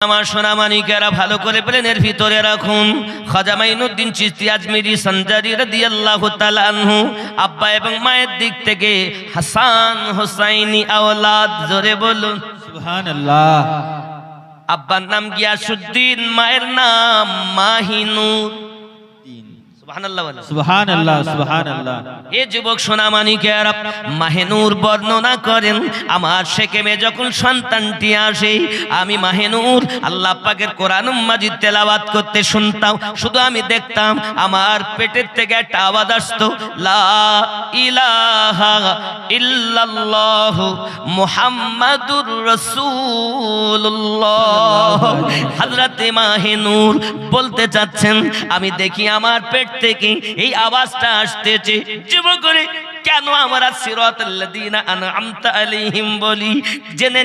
আমার সোনা মানিকেরা ভালো করে প্লেনের ভিতরে রাখুন। খাজা মাইনুদ্দিন চিশতি আজমিরি সঞ্জারি রাদিয়াল্লাহু তাআলা আনহু আব্বা এবং মায়ের দিক থেকে হাসান হুসাইনি আওলাদ, জোরে বলুন সুবহানাল্লাহ। আব্বার নাম গিয়াসউদ্দিন, মায়ের নাম মাহিনুর। সুবহানাল্লাহ বলেন। সুবহানাল্লাহ সুবহানাল্লাহ। এ যুবক সোনামানিকেরা মাহেনুর বর্ণনা করেন, আমার সেকেমে যখন সন্তানটি আসে আমি মাহেনুর আল্লাহ পাকের কোরআন মাজিদ তেলাওয়াত করতে শুনতাম, শুধু আমি দেখতাম আমার পেটের থেকে একটা আওয়াজ আসতো, লা ইলাহা ইল্লাল্লাহু মুহাম্মাদুর রাসূলুল্লাহ। হযরতে মাহেনুর বলতে চাচ্ছেন আমি দেখি আমার পেট থেকে এই আওয়াজটা আসতেছে। যুবক করে কেন আমরা সিরাতাল্লাযীনা আনআমতা আলাইহিম বলি? জেনে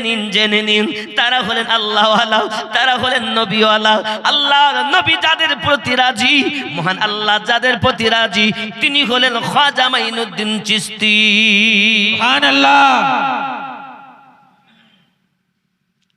নিন তারা হলেন আল্লাহওয়ালা, তারা হলেন নবীওয়ালা। আল্লাহর নবী যাদের প্রতি রাজি, মহান আল্লাহ যাদের প্রতি রাজি, তিনি হলেন খাজা মাইনুদ্দিন চিশতি। সুবহানাল্লাহ।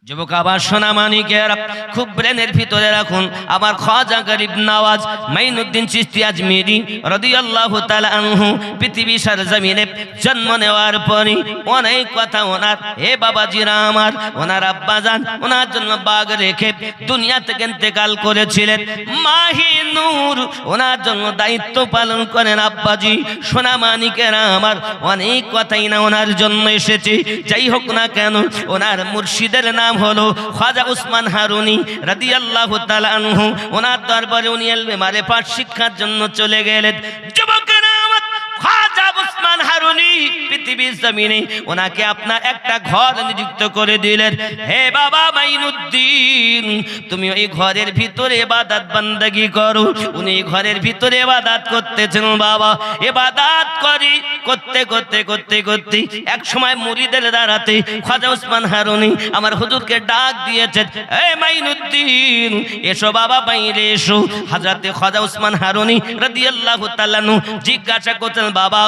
যুবক আবার সোনা মানিকেরা খুব ব্রেনের ভিতরে রাখুন, আমার খাজা গরিব নওয়াজ মাইনুদ্দিন চিশতি আজমিরি রাদিয়াল্লাহু তাআলা আনহু পৃথিবী সরজমিনে জন্ম নেওয়ার পরে অনেক কথা ওনার, হে বাবাজিরা আমার, ওনার আব্বাজান ওনার জন্য বাগ রেখে দুনিয়া থেকে ইন্তেকাল করেছিলেন। মাহিনুর ওনার জন্য দায়িত্ব পালন করেন আব্বাজি। সোনা মানিকেরা আমার অনেক কথাই না ওনার জন্য এসেছে। যাই হোক না কেন, ওনার মুর্শিদের নাম হলো খাজা উসমান হারুনি রাদিয়াল্লাহু তাআলা আনহু। ওনার দরবারে উনি ইলমে মারিফাত শিক্ষার জন্য চলে গেলেন। যুবকেরা আমার, খাজা উসমান হারুনি পৃথিবীর জমিনে ওনাকে আপনার একটা ঘর নিযুক্ত করে দিলেন। হে বাবা মাইনুদ্দিন, তুমি ওই ঘরের ভিতরে ইবাদত বান্দাগি করো। উনি ঘরের ভিতরে ইবাদত করতেছেন বাবা। ইবাদত করি করতে করতে করতে করতে এক সময় মুরিদের দ্বারাতে খাজা উসমান হারুনি আমার হুজুরকে ডাক দিয়েছেন, হে মাইনুদ্দিন এসো বাবা, বাইরে এসো। হযরতে খাজা উসমান হারুনি রাদিয়াল্লাহু তাআলা আনহু জিজ্ঞাসা করতেন, বাবা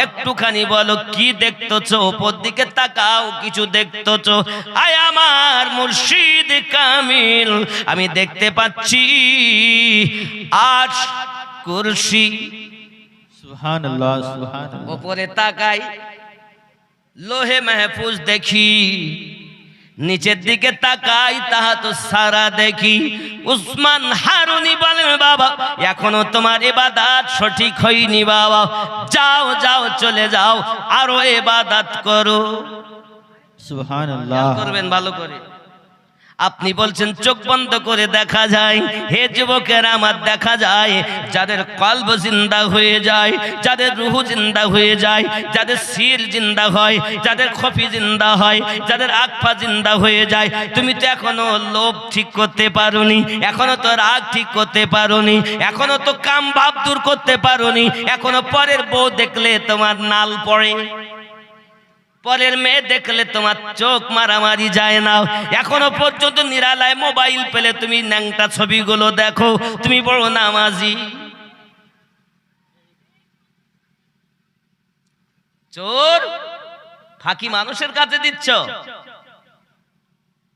একটুখানি বলো কি দেখতেছো? ওপর দিকে তাকাও, কিছু দেখতেছো? আয় আমার মুর্শিদ কামিল, আমি দেখতে পাচ্ছি আরশ, কুরসি। সুবহানাল্লাহ সুবহানাল্লাহ। ওপরে তাকাই, লোহে মাহফুজ দেখি, নিচের দিকে তাকাই, তাহা তো সারা দেখি। উসমান হারুনি বলেন, বাবা এখনো তোমার ইবাদত সঠিক হয়নি বাবা, যাও যাও চলে যাও, আরো ইবাদত করো। সুবহানাল্লাহ। করবেন ভালো করে। আপনি বলছেন চোখ বন্ধ করে দেখা যায়। হে যুবকেরা আমার, দেখা যায় যাদের কলব জিন্দা হয়ে যায়, যাদের রুহ জিন্দা হয়ে যায়, যাদের সির জিন্দা হয়, যাদের খফি জিন্দা হয়, যাদের আকফা জিন্দা হয়ে যায়। তুমি তো এখনো লোভ ঠিক করতে পারোনি, এখনো তো রাগ ঠিক করতে পারোনি, এখনো তো কাম ভাব দূর করতে পারোনি, এখনো পরের বউ দেখলে তোমার নাল পড়ে, পরের মেয়ে দেখলে তোমার চোখ মারামারি যায় না, এখনো পর্যন্ত নিরালায় মোবাইল পেলে তুমি ন্যাংটা ছবিগুলো দেখো, তুমি বড় নামাজি। চোর ফাঁকি মানুষের কাছে দিচ্ছ।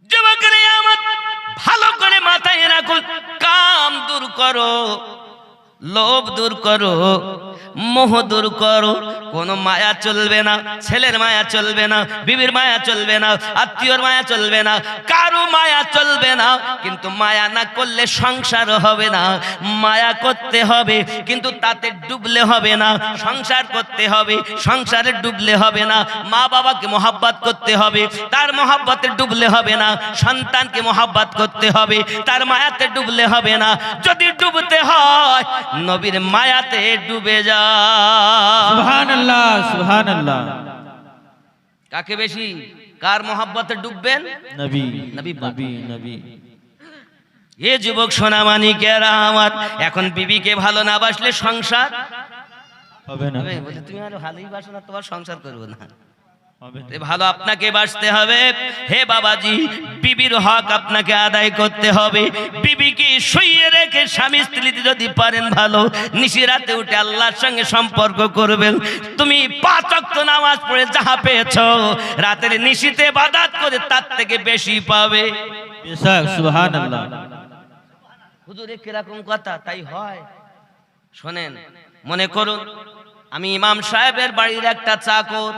যুবকেরা আমার, ভালো করে মাথায় রাখুন, কাম দূর করো, লোভ দূর করো, মোহ দূর করো। কোনো মায়া চলবে না, ছেলের মায়া চলবে না, বিবির মায়া চলবে না, আত্মীয়র মায়া চলবে না, কারো মায়া চলবে না। কিন্তু মায়া না করলে সংসার হবে না। মায়া করতে হবে কিন্তু তাতে ডুবলে হবে না। সংসার করতে হবে, সংসারে ডুবলে হবে না। মা বাবাকে মহব্বত করতে হবে, তার মহব্বতে ডুবলে হবে না। সন্তানকে মহব্বত করতে হবে, তার মায়াতে ডুবলে হবে না। যদি ডুবতে হয় নবীর মায়াতে ডুবে যা। সুবহানাল্লাহ সুবহানাল্লাহ। কাকে বেশি, কার মহব্বতে ডুববেন? নবী নবী নবী নবী। এ যুবক সোনা মানিকেরা আমার, এখন বিবিকে ভালো না বাসলে সংসার হবে না। বলে তুমি আরো ভালোই বাসো না, তোমার সংসার করবো না। হবে না। ভালো আপনাকে বাসতে হবে। হে বাবাজি, বিবির হক আপনাকে আদায় করতে হবে। বিবিকে শুইয়ে রেখে স্বামী স্ত্রী যদি পারেন ভালো, নিশিরাতে উঠে আল্লাহর সঙ্গে সম্পর্ক করবেন। তুমি 5 ওয়াক্ত নামাজ পড়ে যাহা পেয়েছো, রাতের নিশিতে ইবাদত করে তার থেকে বেশি পাবে। বেশক সুবহানাল্লাহ। হুজুরে কিরকম কথা, তাই হয়। শোনেন, মনে করুন আমি ইমাম সাহেবের বাড়ির একটা চাকর,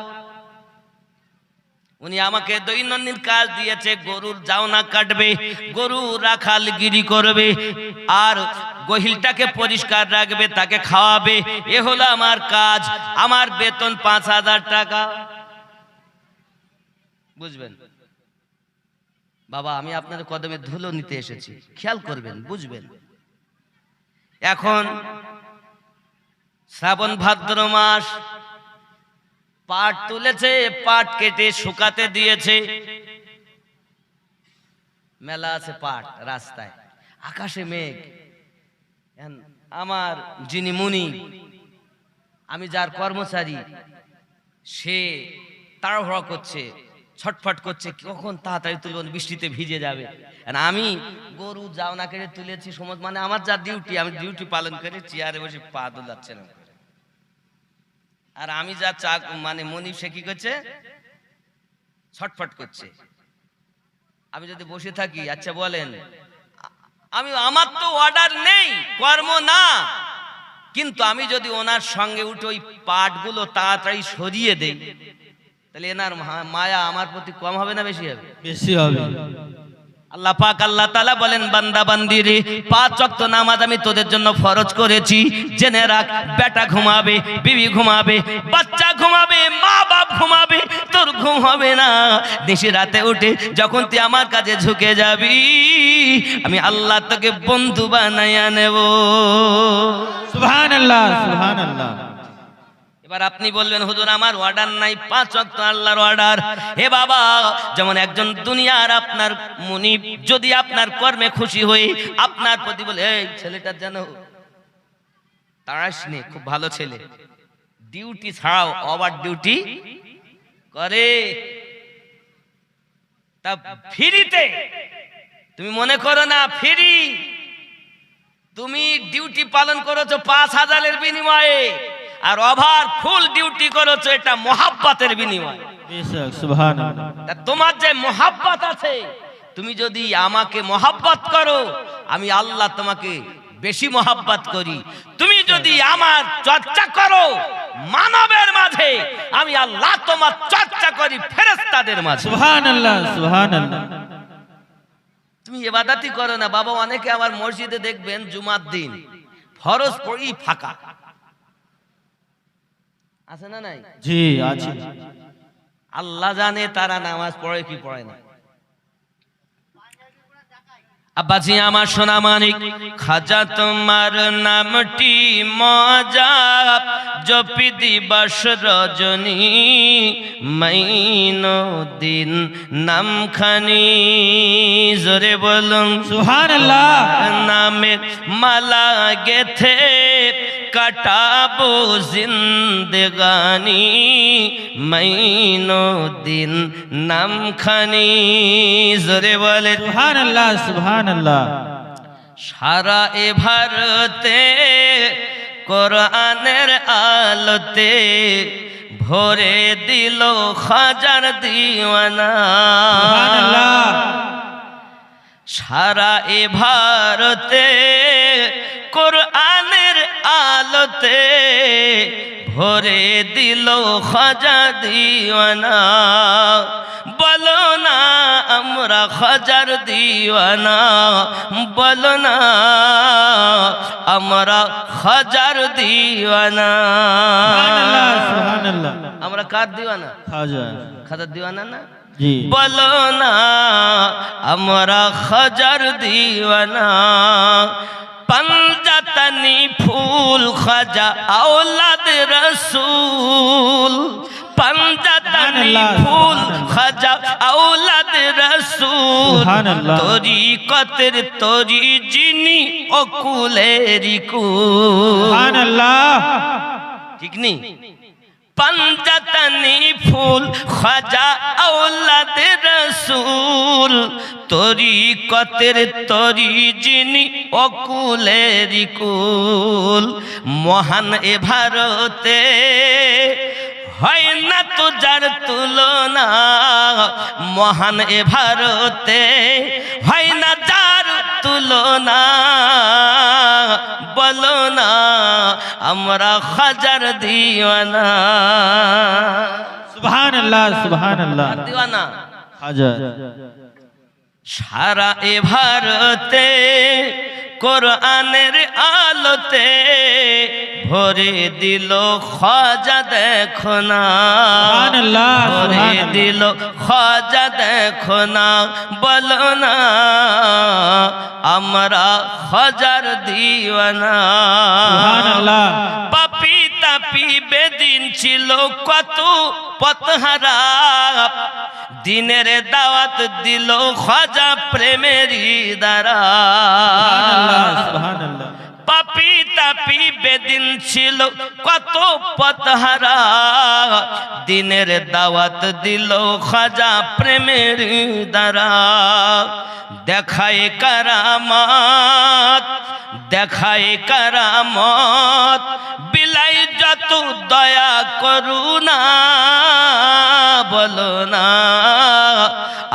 উনি আমাকে দৈনন্দিন কাজ দিয়েছে, গরুর জাওনা কাটবে, গরু রাখালগিরি করবে, আর গহিলটাকে পরিষ্কার রাখবে, তাকে খাওয়াবে, এ হলো আমার কাজ। আমার বেতন 5,000 টাকা। বুঝবেন বাবা, আমি আপনার কদমে ধুলো নিতে এসেছি, খেয়াল করবেন, বুঝবেন। এখন শ্রাবণ ভাদ্র মাস, পাট তুলেছে, পাট কেটে শুকাতে দিয়েছে, মেলা আছে পাট রাস্তায়, আকাশে মেঘ। আমার যিনি মুনি, আমি যার কর্মচারী, সে তাড়াহুড়া করছে, ছটফট করছে, কখন তাড়াতাড়ি তুলব, বৃষ্টিতে ভিজে যাবে। আর আমি গরু জাওনা কেটে তুলেছি সময়, মানে আমার যা ডিউটি, আমি ডিউটি পালন করে চেয়ারে বসে পা দোলাচ্ছে না। আর আমি যা মানে মনিব, সে কি করছে, ছটফট করছে। আমি যদি বসে থাকি, আচ্ছা বলেন, আমার তো অর্ডার নেই, কর্ম না, কিন্তু আমি যদি ওনার সঙ্গে উঠে ওই পাটগুলো তাড়াতাড়ি সরিয়ে দেই, তাহলে এনার মায়া আমার প্রতি কম হবে না বেশি হবে? বেশি হবে। আল্লাহ পাক আল্লাহ তাআলা বলেন, বান্দা বান্দিরে 5 ওয়াক্ত নামাজ আমি তোদের জন্য ফরজ করেছি, জেনে রাখ। বেটা ঘুমাবে, বিবি ঘুমাবে, বাচ্চা ঘুমাবে, মা বাপ ঘুমাবে, তোর ঘুম হবে না। নিশি রাতে উঠে যখন তুই আমার কাছে ঝুঁকে যাবি, আমি আল্লাহ তোকে বন্ধু বানাইয়া নেব। সুবহানাল্লাহ সুবহানাল্লাহ। এবার আপনি বলবেন, হুজুর আমার অর্ডার নাই, 5 ওয়াক্ত আল্লাহর অর্ডার। হে বাবা, যেমন একজন দুনিয়ার আপনার মুনিব যদি আপনার কর্মে খুশি হয়ে আপনার প্রতি বলে, এই ছেলেটার যেন তাড়াস নে, খুব ভালো ছেলে, ডিউটি ছাড়াও ওভার ডিউটি করে, তা ফ্রিতে তুমি মনে করো না ফ্রি, তুমি ডিউটি পালন করেছো 5,000-এর বিনিময়ে, আর ওভার ফুল ডিউটি করেছো এটা মোহাব্বতের বিনিময়। বেশক সুবহানাল্লাহ। তোমার যে মোহাব্বত আছে, তুমি যদি আমাকে মোহাব্বত করো, আমি আল্লাহ তোমাকে বেশি মোহাব্বত করি। তুমি যদি আমার চর্চা করো মানবের মাঝে, আমি আল্লাহ তোমার চর্চা করি ফেরেশতাদের মাঝে। সুবহানাল্লাহ সুবহানাল্লাহ। তুমি ইবাদতই করো না বাবা। অনেকে আমার মসজিদে দেখবেন জুমার দিন ফরজ পড়ি ফাঁকা আছে না নাই? জি আছে। আল্লাহ জানে তারা নামাজ পড়ে কি পড়ে না। আব্বাজি আমার সোনা মানিক, খাজা তোমার নামটি মজা, জপি দিবস রজনী, মাইনুদ্দিন নামখানি। জোরে বলুন সুবহানাল্লাহ। নামের মালা গেথে কাটাবো জিন্দেগানি, মাইনুদ্দিন নামখানি। জোরে বলে সুবহানাল্লাহ সুবহানাল্লাহ। সারা এ ভারতে কোরআনের আলোতে ভরে দিল খাজার দিওয়ানা। সুবহানাল্লাহ। সারা এ ভারতে কোরআনের আলোতে ভরে দিল খাজা দিওয়ানা। বলো না আমরা খাজার দিওয়ানা, বলো না আমরা খাজার দিওয়ানা। সুবহানাল্লাহ সুবহানাল্লাহ। আমরা কার দিওয়ানা? খাজা। খাজার দিওয়ানা না? জি। বলো না আমরা খাজার দিওয়ানা। पंजातनी फूल खाजा औलाद रसूल, पंजातनी फूल खाजा औलाद रसूल। तरीकतेर तरी जिनी अकुलेरी कुल। ठीक नहीं? पंजातनी फूल खाजा औलाद रसूल, तरीकतेर तरी जिनी अकुलेरी कुल। महान ए भारते হয় না তো যার তুলনা, মহান এ ভারতে হয় না যার তুলনা। বলো না আমরা খাজার দিওয়ানা। সুবহানাল্লাহ সুবহানাল্লাহ। দিওয়ানা খাজা সারা এ ভারতে কোরআনের আলোতে ভরে দিল খাজা দেখো না। সুবহানাল্লাহ ভরে সুবহানাল্লাহ। দিল খাজা দেখো না। বলো না আমরা খাজার দিওয়ানা। সুবহানাল্লাহ। পাপি তাপি বেদিন ছিল কত পথহারা, দিনের দাওয়াত দিল খাজা প্রেমেরই দ্বারা। সুবহানাল্লাহ সুবহানাল্লাহ। পাপি তাপি বেদিন ছিল কত পথহারা, দিনের দাওয়াত দিল খাজা প্রেমের দ্বারা। দেখায় কারামাত দেখায় কারামত, বিলাই যত দয়া করুণা। বলো না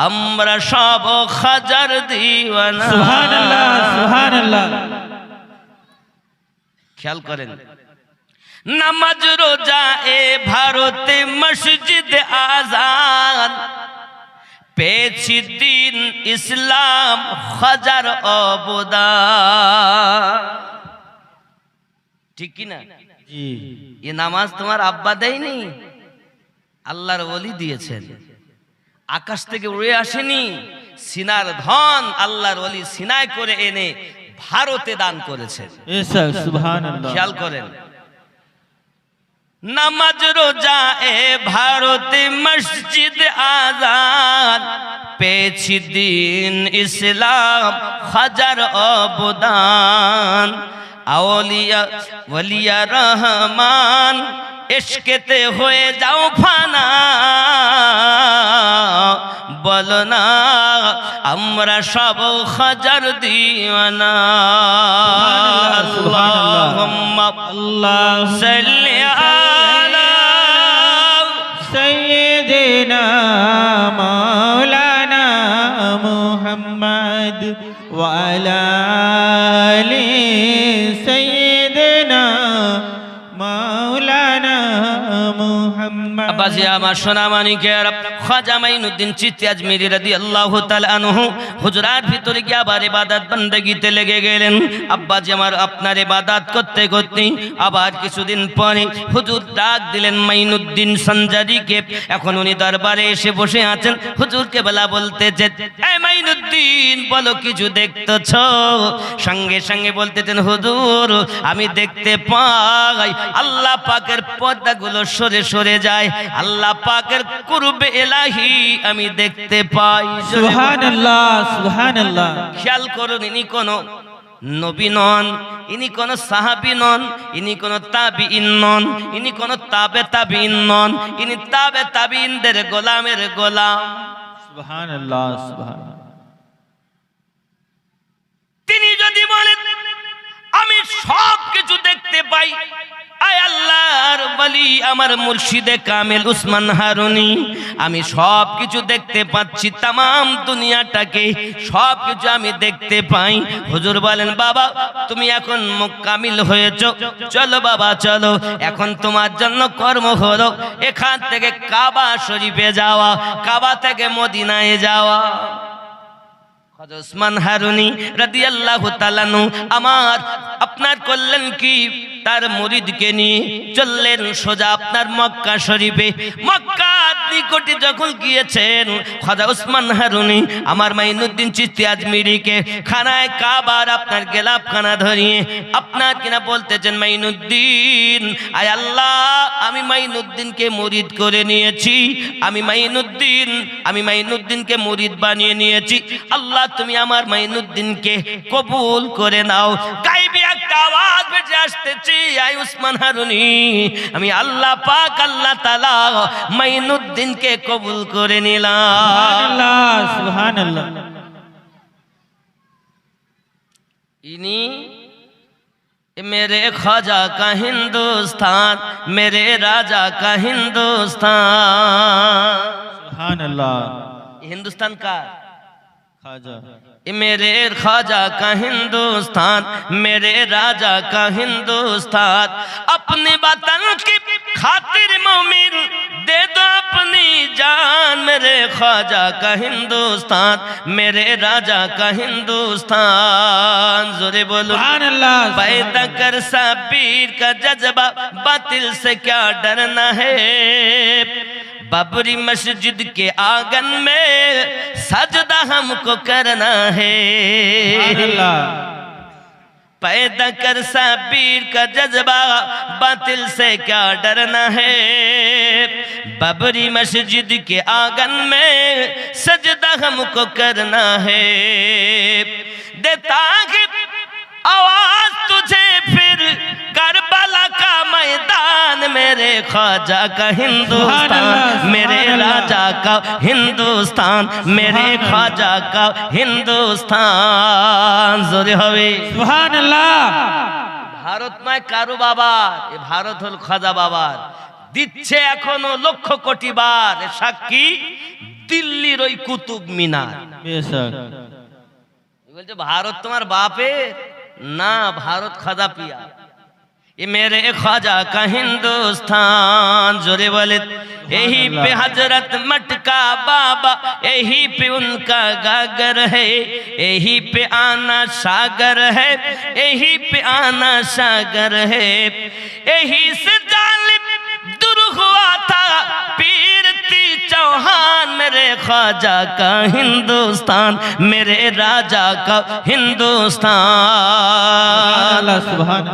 আমরা সব খাজার দিওয়ানা। সুবহানাল্লাহ সুবহানাল্লাহ। খেয়াল করেন, নামাজ রোজা এ ভারতে মসজিদ আজান, পেয়েছি দিন ইসলাম খাজার অবদান। ঠিক কিনা? জি এ নামাজ তোমার আব্বা দেয়নি, আল্লাহর ওলি দিয়েছেন। আকাশ থেকে উড়ে আসেনি, সিনার ধন আল্লাহর ওলি সিনায় করে এনে ভারতে দান করেছেন। এসা সুবহানাল্লাহ। খেয়াল করেন, নামাজ রোজা এ ভারতে মসজিদ আজান, পেয়েছি দিন ইসলাম খাজার অবদান। আউলিয়া ওলিয়া রহমান ইশকেতে হয়ে যাও ফানা। বলো না আমরা সব খাজার দিওয়ানা। সুবহানাল্লাহ। আল্লাহ সাল্লি আলা সাইয়্যিদিনা মাওলানা মুহাম্মদ ওয়া আলা আলি সাইয়্যিদিনা মাওলানা মুহাম্মদ। আব্বাজি আমার সোনা মানিকের খাজা মাইনুদ্দিন চিশতি আজমিরি রাদিয়াল্লাহু তাআলা আনহু হুজরার ভিতরে গিয়ে আবার ইবাদত বান্দাগিতে লেগে গেলেন। আব্বাজি আমার আপনার ইবাদত করতে করতে আবার কিছুদিন পরে হুজুর ডাক দিলেন মাইনুদ্দিন সঞ্জারিকে। এখন উনি দরবারে এসে বসে আছেন। হুজুরকে বেলা বলতেছে, এই মাইনুদ্দিন বলো কিছু দেখতেছ? সঙ্গে সঙ্গে বলতেছেন, হুজুর আমি দেখতে পাই আল্লাহ পাকের পর্দাগুলো সরে সরে যায়, আল্লাহ পাকের কুরবে ইলাহি আমি দেখতে পাই। সুবহানাল্লাহ সুবহানাল্লাহ। খেয়াল করুন, ইনি কোন নবী নন, ইনি কোন সাহাবী নন, ইনি কোন তাবিঈন নন, ইনি কোন তাবে তাবিঈন নন, ইনি তাবে তাবিঈনদের গোলামের গোলাম। সুবহানাল্লাহ সুবহানাল্লাহ। তিনি যদি বলেন আমি সব কিছু দেখতে পাই, আয় আল্লাহর ওলি আমার মুর্শিদে কামেল উসমান হারুনি, আমি সব কিছু দেখতে পাচ্ছি, তাম দুনিয়াটাকে সব কিছু আমি দেখতে পাই। হুজুর বলেন, বাবা তুমি এখন মুকামিল হয়েছো, চলো বাবা চলো, এখন তোমার জন্য কর্ম হলো এখান থেকে কাবা শরীফে যাওয়া, কাবা থেকে মদিনায় যাওয়া। খাজা উসমান হারুনি রাদিয়াল্লাহু তাআলা আনহু আমার আপনার করলেন কি, তার মুরিদকে নিয়ে চললেন সোজা আপনার মক্কা শরীফে। মক্কা নিকটে যখন গিয়েছেন খাজা উসমান হারুনি আমার মাইনুদ্দিন চিশতি আজমিরিকে খানায় কাবার আপনার গেলাপখানা ধরিয়ে আপনার কিনা বলতেছেন, মাইনুদ্দিন আয় আল্লাহ আমি মাইনুদ্দিনকে মুরিদ করে নিয়েছি, আমি মাইনুদ্দিনকে মুরিদ বানিয়ে নিয়েছি, আল্লাহ তুমি আমার মাইনুদ্দিনকে কবুল করে নাও। গায়বী একটা আওয়াজ বেজে আসতেছে, আয় উসমান হারুনি আমি আল্লাহ পাক আল্লাহ তাআলা মাইনুদ্দিনকে কবুল করে নিলাম। সুবহানাল্লাহ সুবহানাল্লাহ। ইনি मेरे ख्वाजा का हिंदुस्तान, मेरे राजा का हिंदुस्तान। सुभान अल्लाह। हिंदुस्तान का ख्वाजा। मेरे ख्वाजा का हिंदुस्तान, मेरे राजा का हिंदुस्तान। अपने वतन की खातिर मोमिन दे दो अपनी जान। मेरे ख्वाजा का हिंदुस्तान, मेरे राजा का हिंदुस्तान। जोरे बोलो सुभान अल्लाह। पैदा कर साबीर का जज्बा, बातिल से क्या डरना है। बाबरी मस्जिद के आंगन में सजदा हमको करना है। पैदा कर साबीर का जज्बा, बातिल से क्या डरना है। बाबरी मस्जिद के आंगन में सजदा हमको करना है। देता है आवाज तुझे फिर करबला का मैदान। मेरे ख्वाजा का हिंदुस्तान, मेरे राजा का हिंदुस्तान, मेरे ख्वाजा का हिंदुस्तान। जोरे হবে सुभान अल्लाह। ভারত নয় কারো বাবার, এ ভারত হল খাজা বাবার। দিচ্ছে এখনো লক্ষ কোটি বার সাক্ষী দিল্লির ওই কুতুব মিনার। बेशक। বলছে ভারত তোমার বাপের না, ভারত খাজা পিয়া। ये मेरे ख्वाजा का हिंदुस्तान। जोरे बोले यही पे हजरत मटका बाबा, यही पे उनका गागर है। यही पे आना सागर है, यही पे आना सागर है। यही से जालिम दूर हुआ था पीरती चौहान। मेरे ख्वाजा का हिंदुस्तान, मेरे राजा का हिंदुस्तान। सुभान।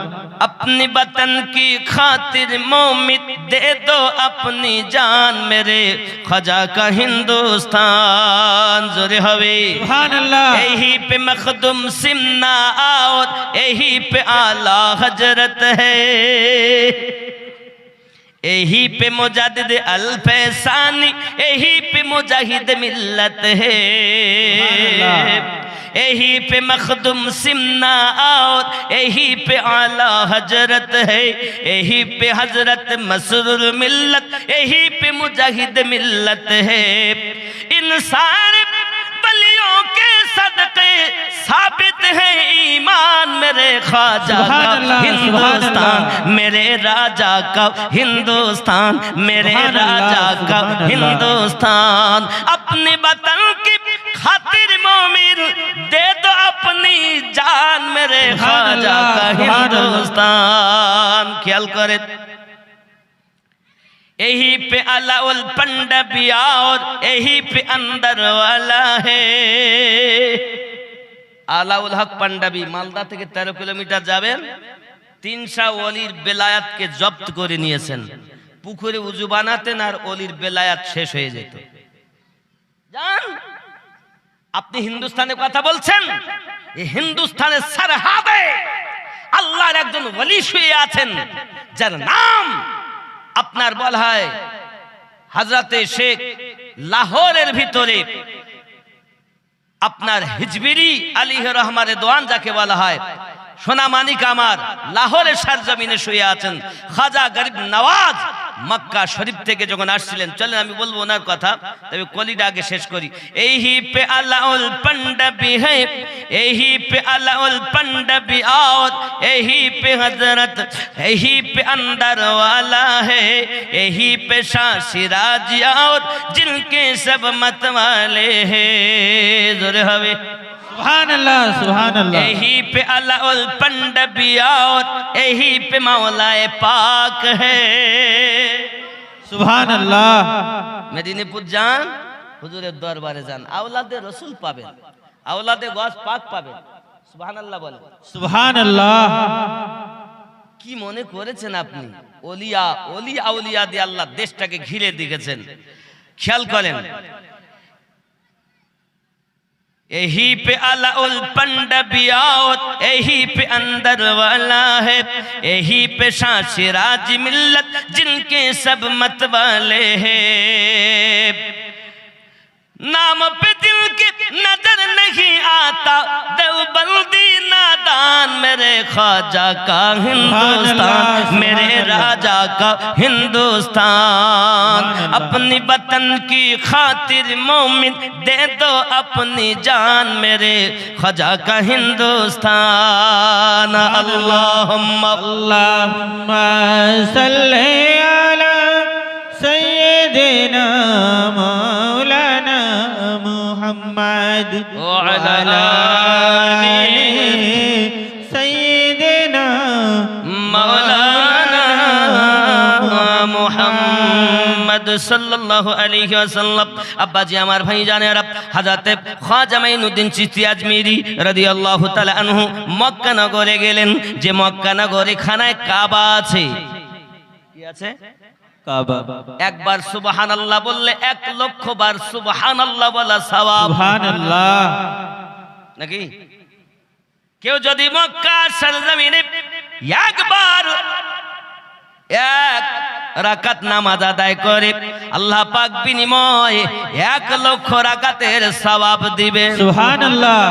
अपनी वतन की खातिर मोमिन दे दो अपनी जान। मेरे ख्वाजा का हिंदुस्तान। जोरे हवे सुभान अल्लाह। यही पे मखदुम सिमना और यही पे आला हजरत है। यही पे मुजादिद अल-फैसानी, यही पे मुजाहिद मिल्लत है। यही पे मखदुम सिमना और यही पे आला हजरत है। यही पे हजरत मसरूर मिल्लत, यही पे मुजाहिद मिल्लत है। इन सारे वलियों के सदके साबित है ईमान। मेरे ख्वाजा का हिंदुस्तान, मेरे राजा का हिंदुस्तान, मेरे राजा का हिंदुस्तान। अपने वतन की खातिर मोमिन दे दो अपनी जान। मेरे ख्वाजा का हिंदुस्तान। ख्याल करें यही पे अलाउल पंडबी और यही पे अंदर वाला है। আলাউল হক পান্ডাবি মালদা থেকে 13 কিলোমিটার যাবেন। 300 ওলির বেলায়াতকে জব্দ করে নিয়েছেন। পুকুরে উজু বানাতেন আর ওলির বেলায়াত শেষ হয়ে যেত। জান আপনি হিন্দুস্তানের কথা বলছেন, এই হিন্দুস্তানের সরহাদে আল্লাহর একজন ওলি শুয়ে আছেন যার নাম আপনার বলা হয় হযরতে শেখ লাহোরের ভিতরে আপনার হিজবিরি আলিহি রহমান রিদওয়ান যাকে বলা হয়, সোনা মানিক আমার লাহোরের সরজমিনে শুয়ে আছেন খাজা গরিব নওয়াজ। মক্কা শরীফ থেকে যখন আসছিলেন, চলেন আমি বলবো ওনার কথা, তবে কলিটা আগে শেষ করি। यही पे अलाउल पंडबी है, यही पे अलाउल पंडबी और यही पे हजरत, यही पे अंदर वाला है। यही पे शाह सिराज और जिनके सब मत वाले हैं। जोरे हवे सुभान अल्लाह। सुभान अल्लाह। यही पे अलाउल पंडबी और यही पे मौलाए पाक है। सुभान अल्लाह। মেদিনীপুর যান, হুজুরের দরবারে যান, আওলাদে রসুল পাবেন, আওলাদে গস পাক পাবেন। সুবহানাল্লাহ বলেন। सुभान अल्लाह। কি মনে করেছেন আপনি? ওলিয়া ওলি আউলিয়া দিয়ে আল্লাহ দেশটাকে ঘিরে দিয়েছেন। খেয়াল করেন यही पे अलाउल पंडबी और यही पे अंदर वाला है। यही पे शाह सिराज मिल्लत जिनके सब मत वाले हैं। नाम पे दिल के नजर नहीं आता देवबंदी नादान। मेरे ख्वाजा का हिंदुस्तान, मेरे राजा का हिंदुस्तान। अपनी वतन की खातिर मोमिन दे दो अपनी जान, मेरे ख्वाजा का हिंदुस्तान। अल्लाहुम्मा सल्ली अला सय्यिदिना मौलाना मुहम्मद व अला आलि सय्यिदिना मौलाना मुहम्मद सल्लल्लाहु अलैहि वसल्लम। अब्बा जी আমার ভাই জানেরা, হযরত খ্বাজা মাইনুদ্দিন চিশতি আজমিরি রাদিয়াল্লাহু তাআলা আনহু মক্কা নগরে গেলেন। যে মক্কা নগরে খানায় কাবা আছে, কি আছে? কাবা। একবার সুবহানাল্লাহ বললে 1 লক্ষ বার সুবহানাল্লাহ বলা সওয়াব। সুবহানাল্লাহ। নাকি কেউ যদি মক্কা সরজমিনে একবার 1 রাকাত নামাজ আদায় করে, আল্লাহ পাক বিনিময়ে 1 লক্ষ রাকাতের সওয়াব দিবে। সুবহানাল্লাহ।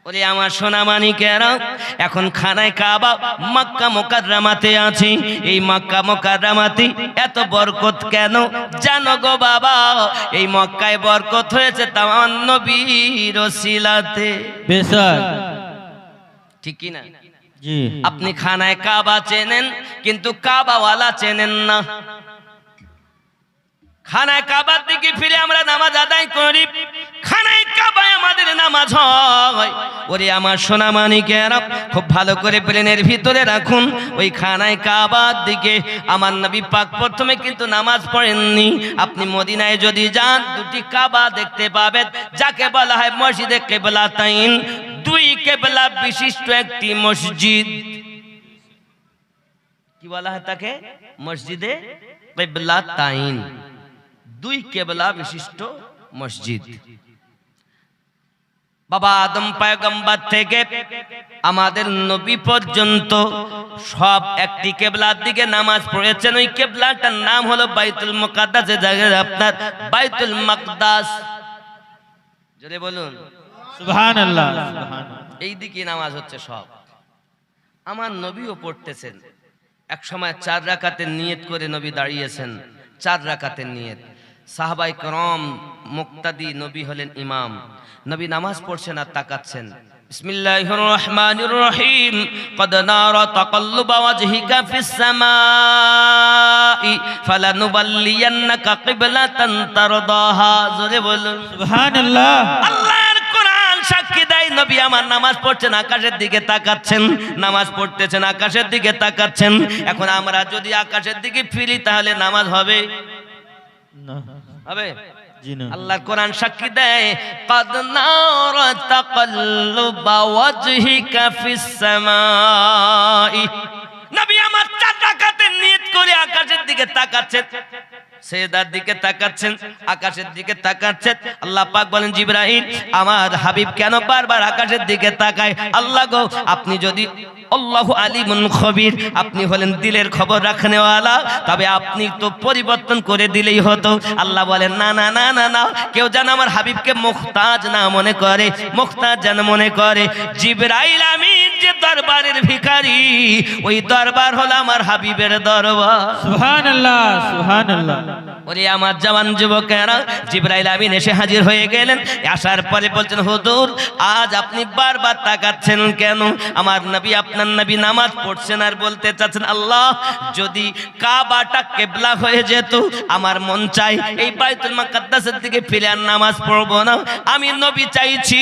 ওরে আমার সোনা মানিকেরা, এখন খানায় কাবা মক্কা মুকাররমাতে আছে। এই মক্কা মুকাররমাতে এত বরকত কেন জানো গো বাবা? এই মক্কায় বরকত হয়েছে তামাম নবীর ওসিলাতে। বেশক। ঠিক কি না? জি। আপনি খানায় কাবা চেনেন কিন্তু কাবাওয়ালা চেনেন না। খানায় কাবার দিকে ফিরে আমরা নামাজ আদায় করি, খানায় কাবায় আমাদের নামাজ হয়। ওরে আমার সোনা মানিকেরা, খুব ভালো করে ব্রেনের ভিতরে রাখুন, ওই খানায় কাবার দিকে আমার নবী পাক প্রথমে কিন্তু নামাজ পড়েননি। আপনি মদিনায় যদি যান 2টি কাবা দেখতে পাবেন, যাকে বলা হয় মসজিদে কিবলাতাইন, 2 কিবলা বিশিষ্ট একটি মসজিদ। কি বলা হয় তাকে? মসজিদে কিবলাতাইন, 2 কিবলা বিশিষ্ট মসজিদ। বাবা আদম পয়গম্বর থেকে আমাদের নবী পর্যন্ত সব একটি কিবলার দিকে নামাজ পড়েছেন। ওই কিবলাটার নাম হলো বাইতুল মুকাদ্দাস, জায়গায় আপনার বাইতুল মাকদাস। জোরে বলুন সুবহানাল্লাহ। সুবহানাল্লাহ। এই দিকে নামাজ হচ্ছে সব। আমার নবীও পড়তেছেন। এক সময় 4 রাকাতের নিয়ত করে নবী দাঁড়িয়েছেন, 4 রাকাতের নিয়ত। সাহাবায়ে কেরাম মুক্তাদি, নবী হলেন ইমাম। নবী নামাজ পড়ছেন আর তাকাচ্ছেন। বিসমিল্লাহির রহমানির রহিম। কদ নারা তাকাল্লুবা ওয়াজহিকা ফিস সামাই ফালানুবাল্লিয়ান্নাকা কিবলাতান তারদাহা। জোরে বলুন সুবহানাল্লাহ। আল্লাহর কোরআন সাক্ষী দেয়, নবী আমার নামাজ পড়ছেন আকাশের দিকে তাকাচ্ছেন, নামাজ পড়তেছেন আকাশের দিকে তাকাচ্ছেন। এখন আমরা যদি আকাশের দিকে ফিরি তাহলে নামাজ হবে? না। হবে? জি না। আল্লাহর কোরআন সাক্ষী দেয়, قد نرى تقلب وجهك في السماء। নবী আমার 4 রাকাতের নিয়ত করে আকাশের দিকে তাকাচ্ছেন, সেজদার দিকে তাকাচ্ছেন, আকাশের দিকে তাকাচ্ছেন। আল্লাহ পাক বলেন, জিবরাইল আমার হাবিব কেন বারবার আকাশের দিকে তাকায়? আল্লাহ গো, আপনি যদি আল্লাহু আলিমুন খবীর, আপনি হলেন দিলের খবর রাখনেওয়ালা, তবে আপনি তো পরিবর্তন করে দিলেই হতো। আল্লাহ বলেন, না না না না না, কেউ যেন আমার হাবিবকে মুখতাজ না মনে করে, মুখতাজ যেন মনে করে। জিবরাইল আমিন যে দরবারের ভিখারি, ওই দরবার হলো আমার হাবিবের দরবার। সুবহানাল্লাহ। সুবহানাল্লাহ। ওরে আমার জওয়ান যুবকেরা, জিবরাইল আমিন এসে হাজির হয়ে গেলেন। আসার পরে বলছেন, হুজুর আজ আপনি বারবার তাকাচ্ছেন কেন? আমার নবী, আপনার নবী নামাজ পড়ছেন আর বলতে চাচ্ছেন, আল্লাহ যদি কাবাটা কিবলা হয়ে যেত, আমার মন চাই এই বাইতুল মুকাদ্দাসের দিকে ফিরে আর নামাজ পড়বো না। আমি নবী চাইছি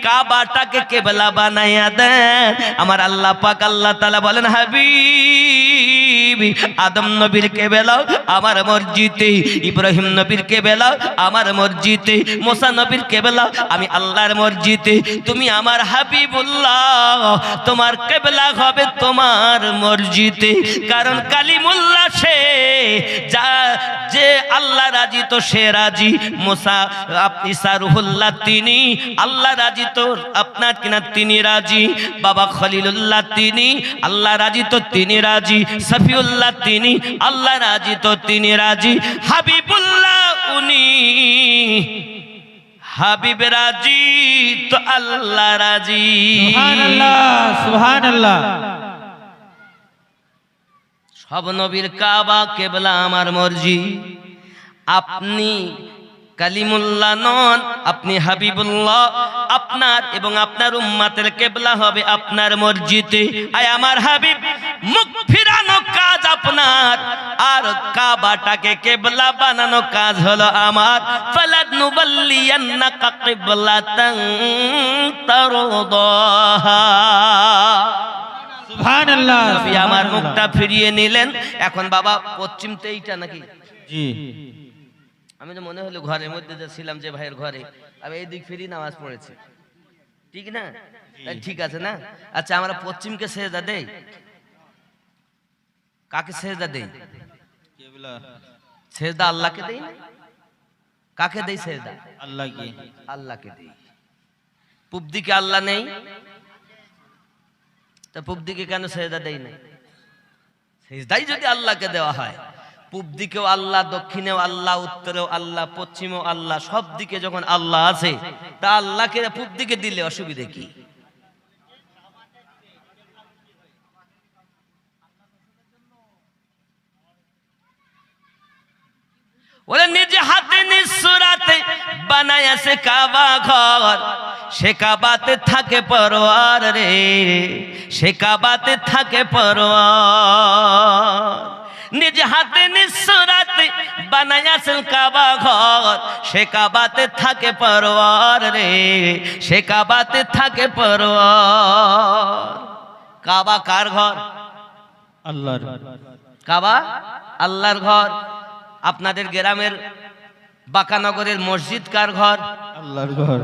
কাবাটাকে কিবলা বানাইয়া দেন। আমার আল্লাহ পাক আল্লাহ তাআলা বলেন, হাবিব আদম নবীর কিবলা আমার মসজিদে, ইব্রাহিম নবীর কিবলা আমার মসজিদে, মুসা নবীর কিবলা আমি আল্লাহর মসজিদে। তুমি আমার হাবিবুল্লাহ, তোমার কিবলা হবে তোমার মসজিদে। কারণ কালিমুল্লাহ সে যা, যে আল্লাহ রাজি তো সে রাজি। মুসা ঈসা রুহুল্লাহ তিনি আল্লাহ রাজি তো আপনার কিনা তিনি রাজি। বাবা খলিলুল্লাহ তিনি আল্লাহ রাজি তো তিনি রাজি। সফিউল্লাহ তিনি আল্লাহ রাজি তো তিনি রাজি। হাবিবুল্লাহ উনি হাবিব রাজি তো আল্লাহ রাজি। সুবহানাল্লাহ সুবহানাল্লাহ। সব নবীর কাবা কেবলা আমার মর্জি। আপনি কালিমুল্লাহ নন, আপনি হাবিবুল্লাহ। আপনার এবং আপনার উম্মতের কেবলা হবে আপনার মসজিদে। আয় আমার হাবিব, মুখ ফিরানো কাজ আপনার, আর কাবাটাকে কেবলা বানানো কাজ হলো আমার। ফালানুবাল্লিয়ান্নাকা কিবলাতান তারদাহা। সুবহানাল্লাহ। নবী আমার মুখটা ফিরিয়ে নিলেন। এখন বাবা পশ্চিমতে এইটা নাকি? জি। আমি তো মনে হলো ঘরের মধ্যে যে ছিলাম, যে ভাইয়ের ঘরে, আমি এই দিক ফিরি নামাজ পড়েছি, ঠিক না? ঠিক আছে না? আচ্ছা, আমরা পশ্চিমকে সেজদা দেই, কাকে সেজদা দেই? কিবলা সেজদা আল্লাহকে দেই না? কাকে দেই সেজদা? আল্লাহকে। আল্লাহকে দেই। পূব দিকে আল্লাহ নেই, তা পূব দিকে কেন সেজদা দেই না? সেজদাই যদি আল্লাহকে দেওয়া হয়, পূব দিকেও আল্লাহ, দক্ষিণেও আল্লাহ, উত্তরেও আল্লাহ, পশ্চিমেও আল্লাহ, সব দিকে যখন আল্লাহ আছে, তা আল্লাহকে পূব দিকে দিলে অসুবিধা কি? ওরে নিজে হাতে নিজ সুরাতে বানায়াছে কাবা ঘর, সে কাবাতে থাকে পরওয়ার রে, সে কাবাতে থাকে পরওয়ার। নিজ হাতে নিজ সুরাতে বানায়াছে কাবা ঘর, সে কাবাতে থাকে পরওয়ার রে, সে কাবাতে থাকে পরওয়ার। কাবা কার ঘর? আল্লাহর। কাবা আল্লাহর ঘর। আপনাদের গ্রামের বাঁকানগরের মসজিদ কার ঘর? আল্লাহর ঘর।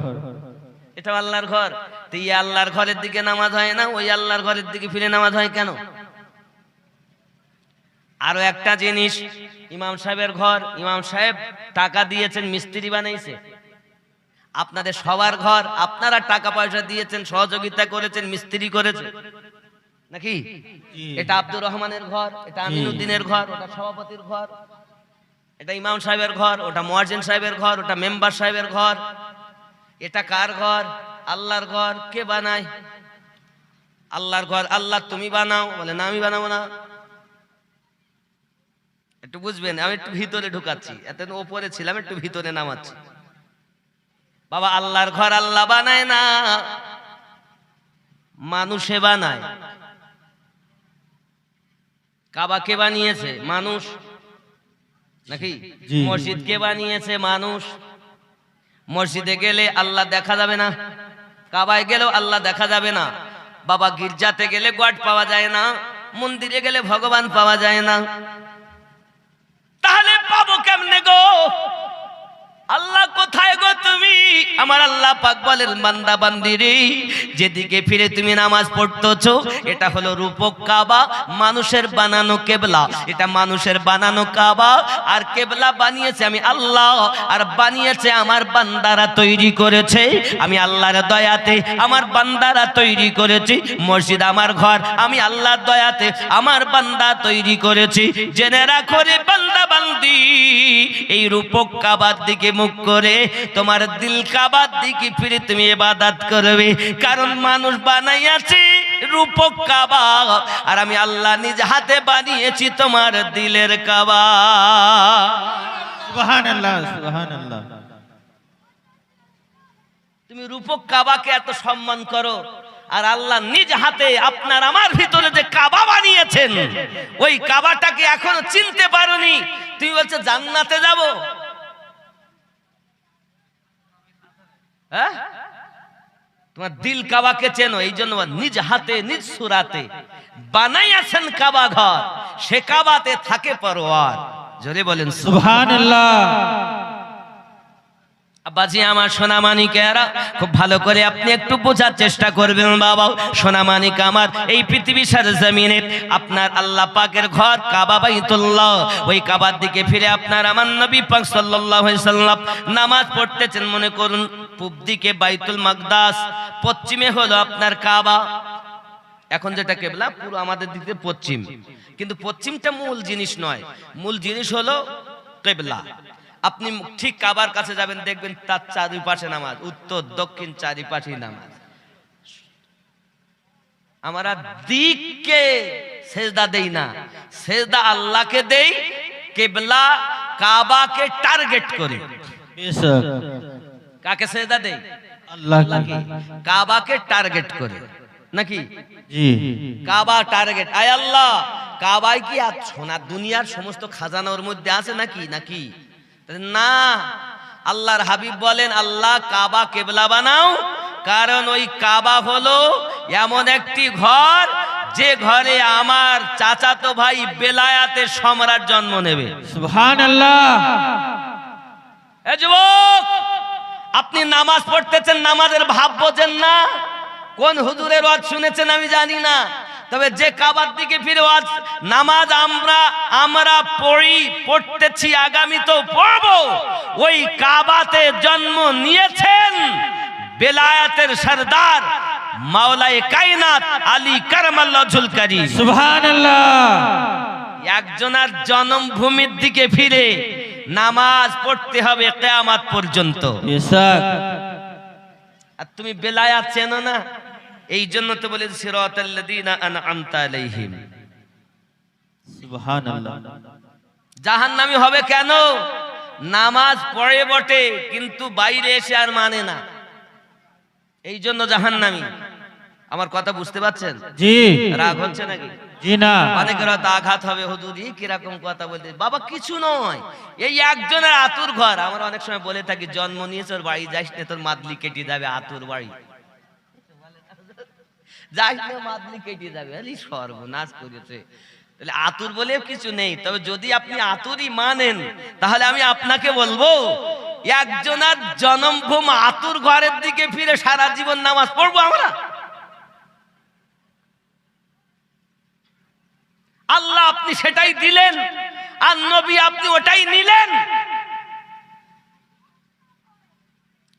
এটা আল্লাহর ঘর। তো এই আল্লাহর ঘরের দিকে নামাজ হয় না, ওই আল্লাহর ঘরের দিকে ফিরে নামাজ হয় কেন? আরো একটা জিনিস, ইমাম সাহেবের ঘর, ইমাম সাহেব টাকা দিয়েছেন, মিস্ত্রি বানাইছে। আপনাদের সবার ঘর, আপনারা টাকা পয়সা দিয়েছেন, সহযোগিতা করেছেন, মিস্ত্রি করেছে নাকি? এটা আব্দুর রহমানের ঘর, এটা আমিনুদ্দিনের ঘর, ওটা সভাপতির ঘর, এটা ইমাম সাহেবের ঘর, ওটা মুয়াজ্জিন সাহেবের ঘর, ওটা মেম্বার সাহেবের ঘর। এটা কার ঘর? আল্লাহর ঘর। কে বানায়? আল্লাহর ঘর। আল্লাহ তুমি বানাও, বলে না আমি বানাবো না। একটু বুঝবেন, আমি একটু ভিতরে ঢুকাচ্ছি, এত ওপরে ছিলাম, একটু ভিতরে নামাচ্ছি। বাবা, আল্লাহর ঘর আল্লাহ বানায় না, মানুষে বানায়। কাবা কে বানিয়েছে? মানুষ নাকি? মসজিদ কে বানিয়েছে? মানুষ। মসজিদে গেলে আল্লাহ দেখা যাবে না, কাবায় গেলেও আল্লাহ দেখা যাবে না। বাবা, গির্জাতে গেলে গড পাওয়া যায় না, মন্দিরে গেলে ভগবান পাওয়া যায় না। তাহলে পাবো কেমনে গো? আল্লাহ কোথায় গো তুমি? আমার আল্লাহ পাক বলেন, বান্দা বান্দিরে, যেদিকে ফিরে তুমি নামাজ পড়তেছো, এটা হলো রূপক কাবা, মানুষের বানানো কেবলা। এটা মানুষের বানানো কাবা, আর কেবলা বানিয়েছে আমি আল্লাহ, আর বানিয়েছে আমার বান্দারা, তৈরি করেছে আমি আল্লাহর দয়াতে, আমার বান্দারা তৈরি করেছি। মসজিদ আমার ঘর, আমি আল্লাহর দয়াতে আমার বান্দা তৈরি করেছি। জেনে রাখো রে বান্দা বান্দি, এই রূপক কাবার দিকে মুখ করে তোমার দিল কাবার দিকে ফিরে তুমি ইবাদত করবে। কারণ মানুষ বানাইয়াছে রূপক কাবা, আর আমি আল্লাহ নিজ হাতে বানিয়েছি তোমার দিলের কাবা। সুবহানাল্লাহ সুবহানাল্লাহ। তুমি রূপক কাবাকে এত সম্মান করো, আর আল্লাহ নিজ হাতে আপনার আমার ভিতরে যে কাবা বানিয়েছেন, ওই কাবাটাকে এখনো চিনতে পারোনি। তুমি বলছো জান্নাতে যাব, হ্যাঁ? তোমার দিল কাবাকে চেনো, এই জন্য নিজ হাতে নিজ সুরাতে বানাইয়াছেন কাবা ঘর, সে কাবাতে থাকে পরওয়ার। জোরে বলেন সুবহানাল্লাহ। আব্বাজি আমার সোনামানিকেরা, খুব ভালো করে আপনি একটু বোঝার চেষ্টা করবেন বাবা। সোনামানিক আমার, এই পৃথিবীর জমিনে আপনার আল্লাহ পাকের ঘর কাবা বাইতুল্লাহ, ওই কাবার দিকে ফিরে আপনার আমার নবী পাক সাল্লাল্লাহু আলাইহি সাল্লাম নামাজ পড়তেছেন। মনে করুন পূব দিকে বাইতুল মাকদাস, পশ্চিমে হলো আপনার কাবা। এখন যেটা কেবলা পুরো আমাদের দিকে পশ্চিম, কিন্তু পশ্চিমটা মূল জিনিস নয়, মূল জিনিস হলো কেবলা। আপনি ঠিক কাবার কাছে যাবেন, দেখবেন তার চারিপাশে নামাজ, উত্তর দক্ষিণ চারিপাশে নামাজ। আমরা দিককে সেজদা দেই না, সেজদা আল্লাহকে দেই, কিবলা কাবাকে টার্গেট করে। বেশক কাকে সেজদা দেই? আল্লাহকে। কাবাকে টার্গেট করে নাকি? জি কাবা টার্গেট। আয় আল্লাহ, কাবায় কি আর সোনা দুনিয়ার সমস্ত খাজানা ওর মধ্যে আছে নাকি? নাকি না, আল্লাহর হাবিব বলেন আল্লাহ কাবা কিবলা বানাও, কারণ ওই কাবা হলো এমন একটি ঘর যে ঘরে আমার চাচাতো ভাই বেলায়াতের সম্রাট জন্ম নেবে। সুবহানাল্লাহ। এ যুবক, আপনি নামাজ পড়তেছেন, নামাজের ভাব বোঝেন না? কোন হুজুরের ওয়াজ শুনেছেন আমি জানি না, তবে যে কাবার দিকে ফিরে ওয়াজ নামাজ আমরা পড়তেছি, আগামী তো পড়বো। ওই কাবাতে জন্ম নিয়েছেন বেলায়াতের সরদার মাওলায়ে কায়নাত আলী কারামাল্লাহু ওয়াজহুল কারীম। সুবহানাল্লাহ। একজনের জন্মভূমির দিকে ফিরে নামাজ পড়তে হবে কিয়ামত পর্যন্ত। বেশক। আর তুমি বেলায়াত চেনো না, এই জন্য তো বলে সিরাতাল্লাযীনা আনআমতা আলাইহিম। সুবহানাল্লাহ। জাহান্নামী হবে কেন? নামাজ পড়ে বটে কিন্তু বাইরে এসে আর মানে না, এই জন্য জাহান্নামী। আমার কথা বুঝতে পারছেন? জি। রাগ হচ্ছে নাকি? জি না। অনেকের হয়তো আঘাত হবে, হুজুর কিরকম কথা বলতে। বাবা কিছু নয়, এই একজনের আতুর ঘর। আমরা অনেক সময় বলে থাকি জন্ম নিয়েছে ওর বাড়ি যাইস না, তোর মাদলি কেটে যাবে, আতুর বাড়ি যাইস না, মাদলি কেটে যাবে। আরে সর্বনাশ করেছে। তাহলে আতুর বলে কিছু নেই, তবে যদি আপনি আতুরই মানেন তাহলে আমি আপনাকে বলবো একজনের জন্মভূম আতুর ঘরের দিকে ফিরে সারা জীবন নামাজ পড়বো আমরা? আল্লাহ আপনি সেটাই দিলেন, আর নবী আপনি ওটাই নিলেন।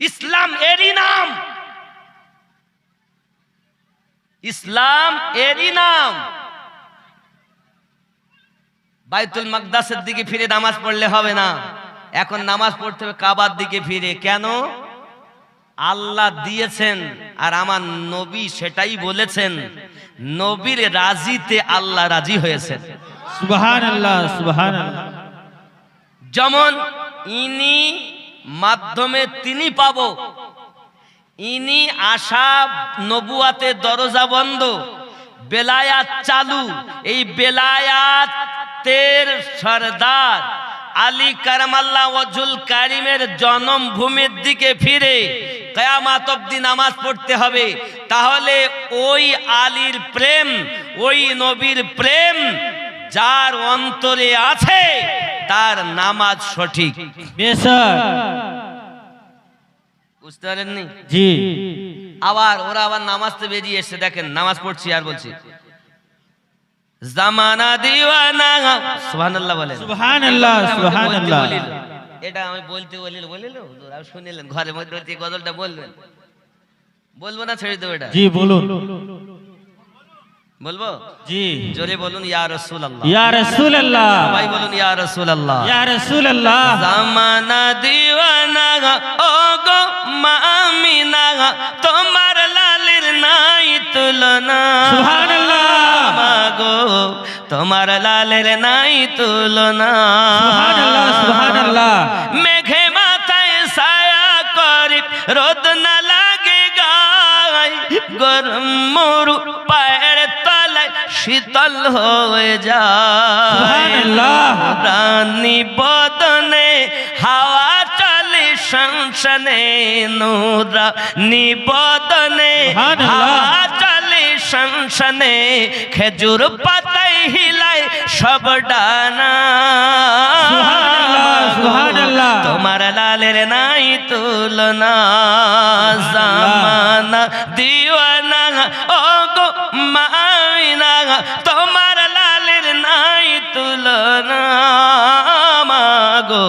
ইসলাম এরই নাম, ইসলাম এরই নাম। বাইতুল মাকদাসের দিকে ফিরে নামাজ পড়লে হবে না, এখন নামাজ পড়তে হবে কাবার দিকে ফিরে। কেন? আল্লাহ দিয়েছেন আর আমার নবী সেটাই বলেছেন। নবীর রাজিতে আল্লাহ রাজি হয়েছেন। সুবহানাল্লাহ। সুবহানাল্লাহ। যেমন ইনি মাধ্যমে তিনি পাবো, ইনি আশা নবুয়াতের দরজা বন্ধ, বেলায়াত চালু। এই বেলায়াতের সরদার আলী কারামাল্লাহু ওয়াজহুল কারীমের জন্মভূমির দিকে ফিরে কিয়ামত অবধি নামাজ পড়তে হবে। তাহলে ওই আলীর প্রেম, ওই নবীর প্রেম যার অন্তরে আছে তার নামাজ সঠিক। বেশক। বুঝতে পারেননি? জি। আবার ওরা আবার নামাজতে বেরিয়ে এসে দেখেন নামাজ পড়ছি আর বলছি জামানা দিওয়ানা। সুবহানাল্লাহ বলেন। সুবহানাল্লাহ। সুবহানাল্লাহ। এটা আমি বলতে বলিল আর শুনিলেন, ঘরের মধ্যে এই গজলটা বলবেন? বলবো না ছেড়ে দেবো? এটা জি বলুন। বলবো? জি। জোরে বলুন ইয়া রাসূলুল্লাহ। ইয়া রাসূলুল্লাহ। সবাই বলুন ইয়া রাসূলুল্লাহ। ইয়া রাসূলুল্লাহ। জামানা দিওয়ানা ও গো মা আমিনা, তোমার লালের নাই তুলনা। সুবহানাল্লাহ। মাগো তোমার লালের নাই তুলনা। সুবহানাল্লাহ। সুবহানাল্লাহ। মেঘে মাথায় ছায়া করি, রোদ না লাগে গায়, গরম মরু পায়ের তলায় শীতল হয়ে যায়। সুবহানাল্লাহ। রানী বদনে হাওয়া চলে সংসনে, নুরানি বদনে হাওয়া চলে সংসনে, খেজুর পাতায় হিলায় সব ডানা। সুবহানাল্লাহ। সুবহানাল্লাহ। তোমার লালের নাই তুলনা। জামানা দিওয়ানা ও গো মাইনা, তোমার লালের নাই তুলনা। মাগো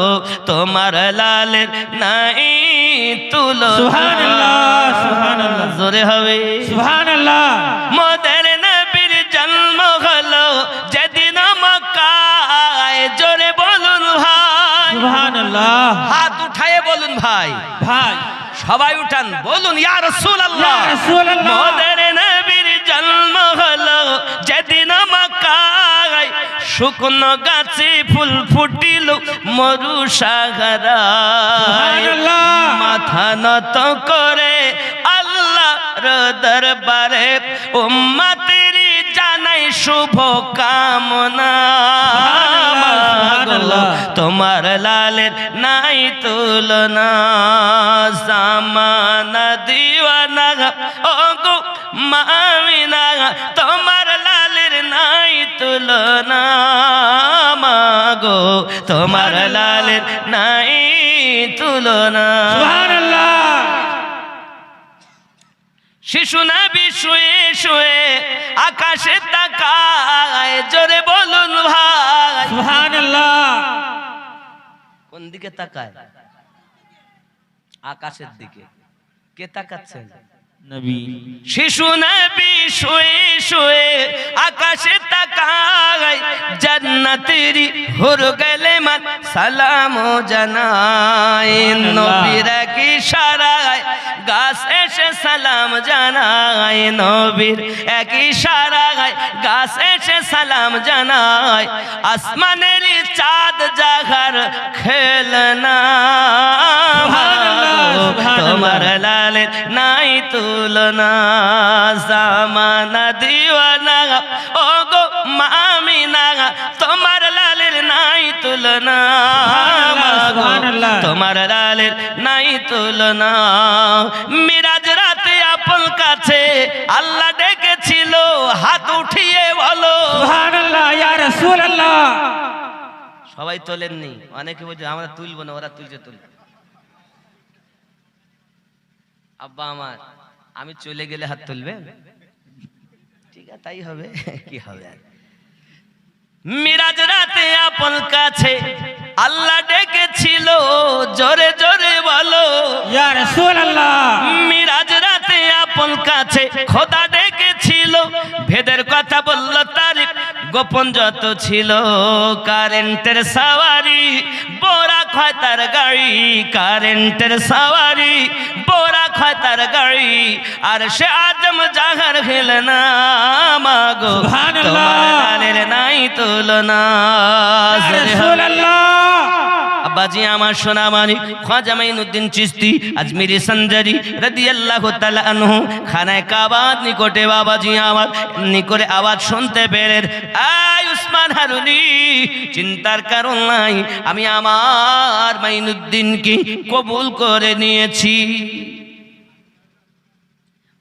তোমার লালের নাই তুলনা। সুবহানাল্লাহ। সুবহানাল্লাহ। জোরে হবে সুবহানাল্লাহ। মোদের নবীর জন্ম হলো যেদিন মক্কায়, জোরে বলুন ভাই। সুবহানাল্লাহ। সবাই উঠান, বলুন ইয়া রাসূলুল্লাহ। ইয়া রাসূলুল্লাহ। মোদের নবীর জন্ম হলো যেদিন মক্কায়, শুকনো গাছে ফুল ফুটিল মরু সাগরায়। সুবহানাল্লাহ। মাথা নত করে আল্লাহর দরবারে উম্মতেরই জানাই শুভ কামনা। সুবহানাল্লাহ। তোমার লালের নাই তুলনা, জামানা দিওয়ানা ও গো মামিনা, তোমার লালের নাই তুলনা মাগো, তোমার লালের নাই তুলনা। সুবহানাল্লাহ। শিশু নবী শুয়ে শুয়ে আকাশে তাকায়, জোরে বলুন ভাই। সুবহানাল্লাহ। কোন দিকে তাকায়? আকাশের দিকে। কে তাকাচ্ছেন? নবী। শিশু নবী শুয়ে শুয়ে আকাশে তাকায়, জান্নাতেরই হুর গেলে মান সালাম জানায়। নবীর এক ইশারায় গাছ এসে সালাম জানায়, নবীর এক ইশারায় গাছ এসে সালাম জানায়। আসমানের চাঁদ জাগার খেলনা, তোমার লালের নাই তুলনা, জামানা দিওয়ানা ও গো মামিনা, তোমার লালের নাই তুলনা, সুবহানাল্লাহ। তোমার লালের নাই তুলনা। মিরাজ রাতে আপন কাছে আল্লাহ ডেকেছিল, হাত উঠিয়ে বলো সুবহানাল্লাহ। ইয়া রাসূলুল্লাহ। সবাই তোলেননি, অনেকে বলছে আমরা তুলবো না, ওরা তুলছে। আব্বা আমার, আমি চলে গেলে হাত তুলবে? ঠিক আছে, তাই হবে। কি হবে আর? মিরাজ রাতে আপন কাছে আল্লাহ ডেকেছিল, জোরে জোরে বলো ইয়া রাসূলুল্লাহ। মিরাজ রাতে আপন কাছে খোদা ডেকেছিল, ভেদের কথা বলল তারিফ গোপন যত ছিল। কারেন্টের সাওয়ারি বোরা খয় তার গাড়ি, কারেন্টের সাওয়ারি বোরা খয় তার গাড়ি, আর সে আজম জাহার খেলনা মাগো, সুবহানাল্লাহ। তোমার লালের নাই তুলনা। ইয়া রাসূলুল্লাহ। আব্বাজি আমার সোনা মানি খ্বাজা মাইনুদ্দিন চিশতি আজমিরি সঞ্জারি রাদিয়াল্লাহু তাআলা আনহু খানায় কাবার নিকটে বাবাজি আমার নিকটে আওয়াজ শুনতে পেলেন, আয় উসমান হারুনি, চিন্তার কারণ নাই, আমি আমার মাইনুদ্দিনকে কবুল করে নিয়েছি।